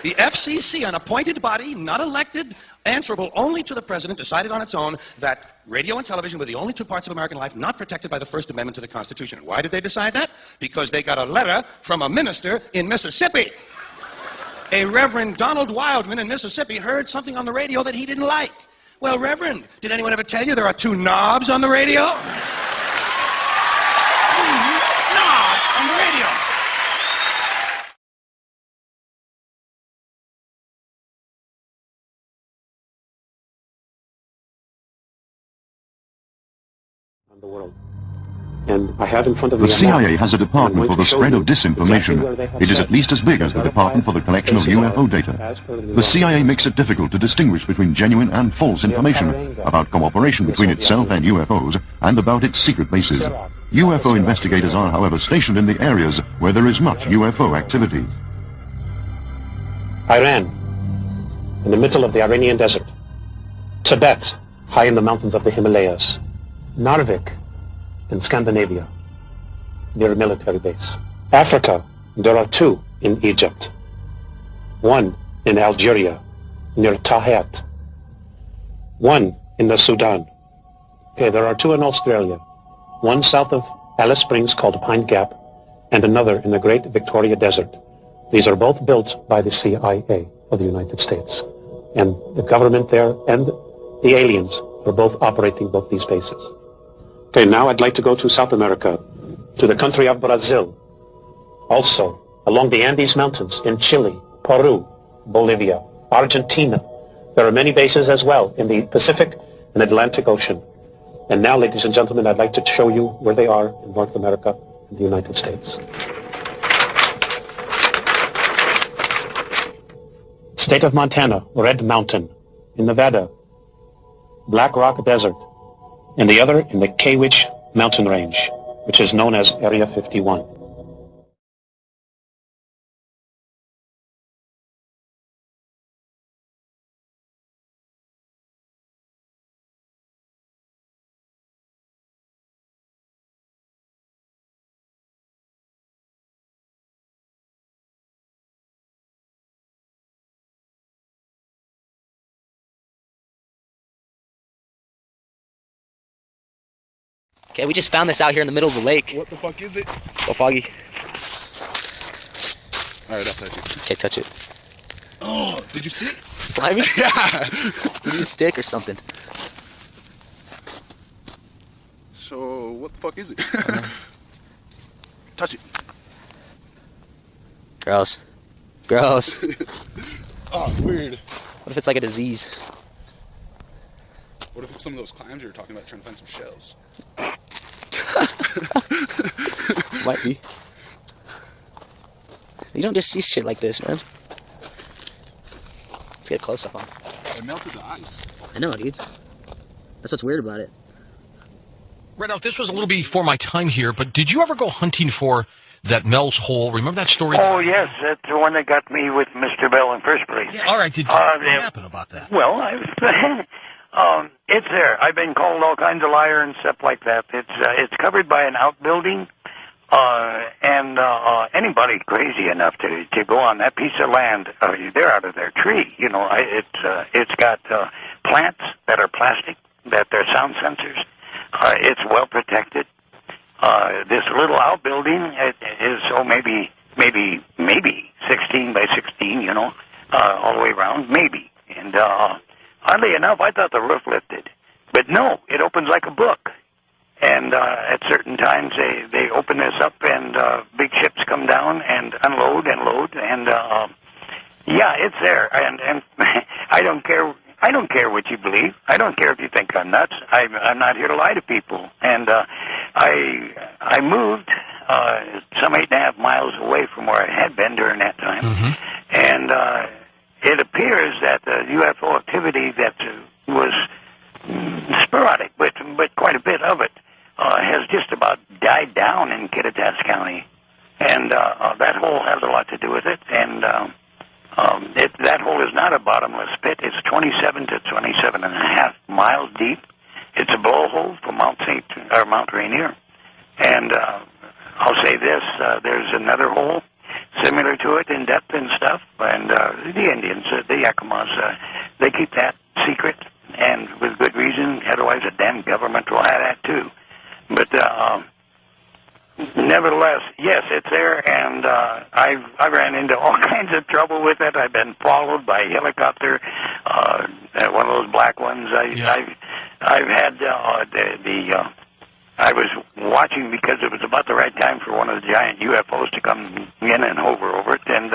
The FCC, an appointed body, not elected, answerable only to the president, decided on its own that radio and television were the only two parts of American life not protected by the First Amendment to the Constitution. Why did they decide that? Because they got a letter from a minister in Mississippi. A Reverend Donald Wildman in Mississippi heard something on the radio that he didn't like. Well, Reverend, did anyone ever tell you there are two knobs on the radio? Knobs on the radio. The world. And I have in front of me the CIA has a department for the spread of disinformation. It is at least as big as the department for the collection of UFO data. The CIA makes it difficult to distinguish between genuine and false information about cooperation between itself and UFOs and about its secret bases. UFO investigators are, however, stationed in the areas where there is much UFO activity. Iran, in the middle of the Iranian desert. Tibet, high in the mountains of the Himalayas. Narvik, in Scandinavia, near a military base. Africa, there are two in Egypt. One in Algeria, near Tahat. One in the Sudan. Okay, there are two in Australia. One south of Alice Springs called Pine Gap, and another in the Great Victoria Desert. These are both built by the CIA of the United States. And the government there and the aliens are both operating both these bases. Okay, now I'd like to go to South America, to the country of Brazil. Also, along the Andes Mountains in Chile, Peru, Bolivia, Argentina. There are many bases as well in the Pacific and Atlantic Ocean. And now, ladies and gentlemen, I'd like to show you where they are in North America and the United States. State of Montana, Red Mountain. In Nevada, Black Rock Desert. And the other in the Kawich Mountain Range, which is known as Area 51. Okay, we just found this out here in the middle of the lake. What the fuck is it? So foggy. Alright, I'll touch it. Okay, touch it. Oh, did you see it? Slimy? Yeah. You need a stick or something. So, what the fuck is it? Touch it. Gross. Gross. Oh, weird. What if it's like a disease? What if it's some of those clams you were talking about trying to find some shells? Might be. You don't just see shit like this, man. Let's get a close-up on it. It melted the ice. I know, dude. That's what's weird about it. Right now, this was a little before my time here, but did you ever go hunting for that Mel's Hole? Remember that story? Oh, yes. That's the one that got me with Mr. Bell in first place. Yeah, all right. Did what happened about that? Well, it's there. I've been called all kinds of liar and stuff like that. It's covered by an outbuilding, and anybody crazy enough to go on that piece of land, they're out of their tree. You know, it's got plants that are plastic, that they're sound sensors. It's well protected. This little outbuilding is maybe 16 by 16. You know, all the way around, maybe. And oddly enough, I thought the roof lifted. But no, it opens like a book. And at certain times, they open this up, and big ships come down and unload and load. And, yeah, it's there. And I don't care I don't care what you believe. I don't care if you think I'm nuts. I'm not here to lie to people. And I moved some 8.5 miles away from where I had been during that time. And it appears that the UFO activity that was sporadic, but quite a bit of it, has just about died down in Kittitas County. And that hole has a lot to do with it. And that hole is not a bottomless pit. It's 27 to 27.5 miles deep. It's a blowhole from Mount Rainier. And I'll say this, there's another hole similar to it in depth and stuff. And the Indians, the Yakimas, they keep that secret, and with good reason. Otherwise, the damn government will have that too. But nevertheless, yes, it's there, and I ran into all kinds of trouble with it. I've been followed by helicopter, one of those black ones. I've had I was watching because it was about the right time for one of the giant UFOs to come in and hover over it, and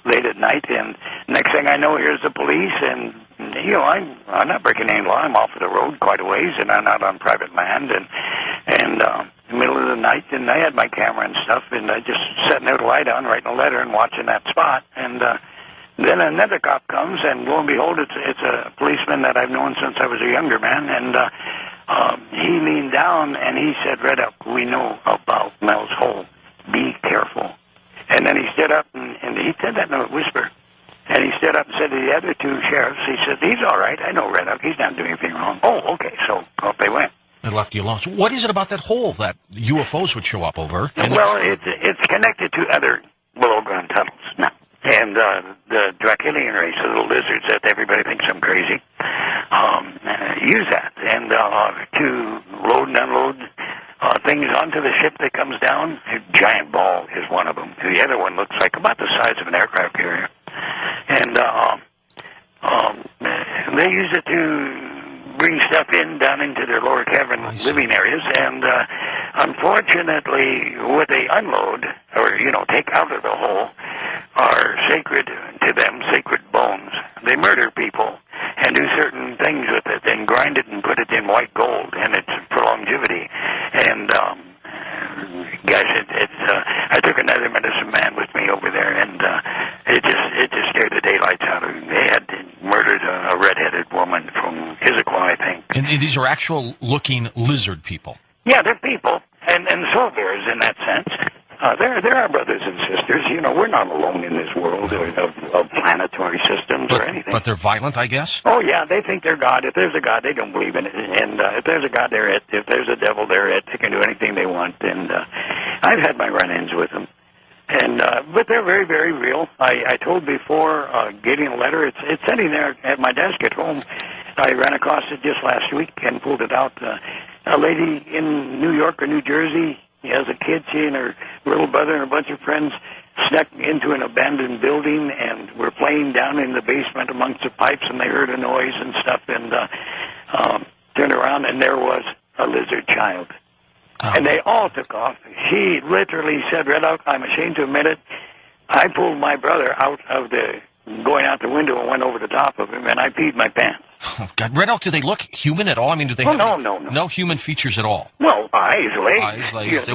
late at night, and next thing I know, here's the police, and you know, I'm not breaking any law. I'm off of the road quite a ways, and I'm not on private land, and in the middle of the night, and I had my camera and stuff, and I just setting out a light on, writing a letter, and watching that spot, and then another cop comes, and lo and behold, it's a policeman that I've known since I was a younger man, and he leaned down and he said, "Red Elk, we know about Mel's Hole. Be careful." And then he stood up and he said that in a whisper. And he stood up and said to the other two sheriffs, he said, "He's all right. I know Red Elk. He's not doing anything wrong." "Oh, okay." So off they went. And left you alone. So what is it about that hole that UFOs would show up over? Well, it's connected to other below-ground tunnels now. And the Draconian race of the lizards that everybody thinks I'm crazy use that and to load and unload things onto the ship that comes down. A giant ball is one of them. The other one looks like about the size of an aircraft carrier. And they use it to bring stuff down into their lower cavern living areas, and unfortunately what they unload or take out of the hole are sacred to them, sacred bones. They murder people and do certain things with it and grind it and put it in white gold, and it's for longevity. And guys, I took another medicine man with me over there, and it just scared the daylights out of me. They had murdered a redheaded woman from Issaquah, I think. And these are actual looking lizard people. Yeah, they're people, and soul bearers in that sense. They're our brothers and sisters. We're not alone in this world of planetary systems or anything. But they're violent, I guess? Oh, yeah, they think they're God. If there's a God, they don't believe in it. And if there's a God, they're it. If there's a devil, they're it. They can do anything they want. And I've had my run-ins with them. And but they're very, very real. I told before getting a letter, it's sitting there at my desk at home. I ran across it just last week and pulled it out. A lady in New York or New Jersey, as a kid, she and her little brother and a bunch of friends snuck into an abandoned building and were playing down in the basement amongst the pipes, and they heard a noise and stuff, and turned around, and there was a lizard child. And they all took off. She literally said, "Red Elk, I'm ashamed to admit it. I pulled my brother going out the window and went over the top of him, and I peed my pants." Oh, God. Red Elk, do they look human at all? I mean, do they have no no human features at all? Well, eyes, legs. Eyes, legs.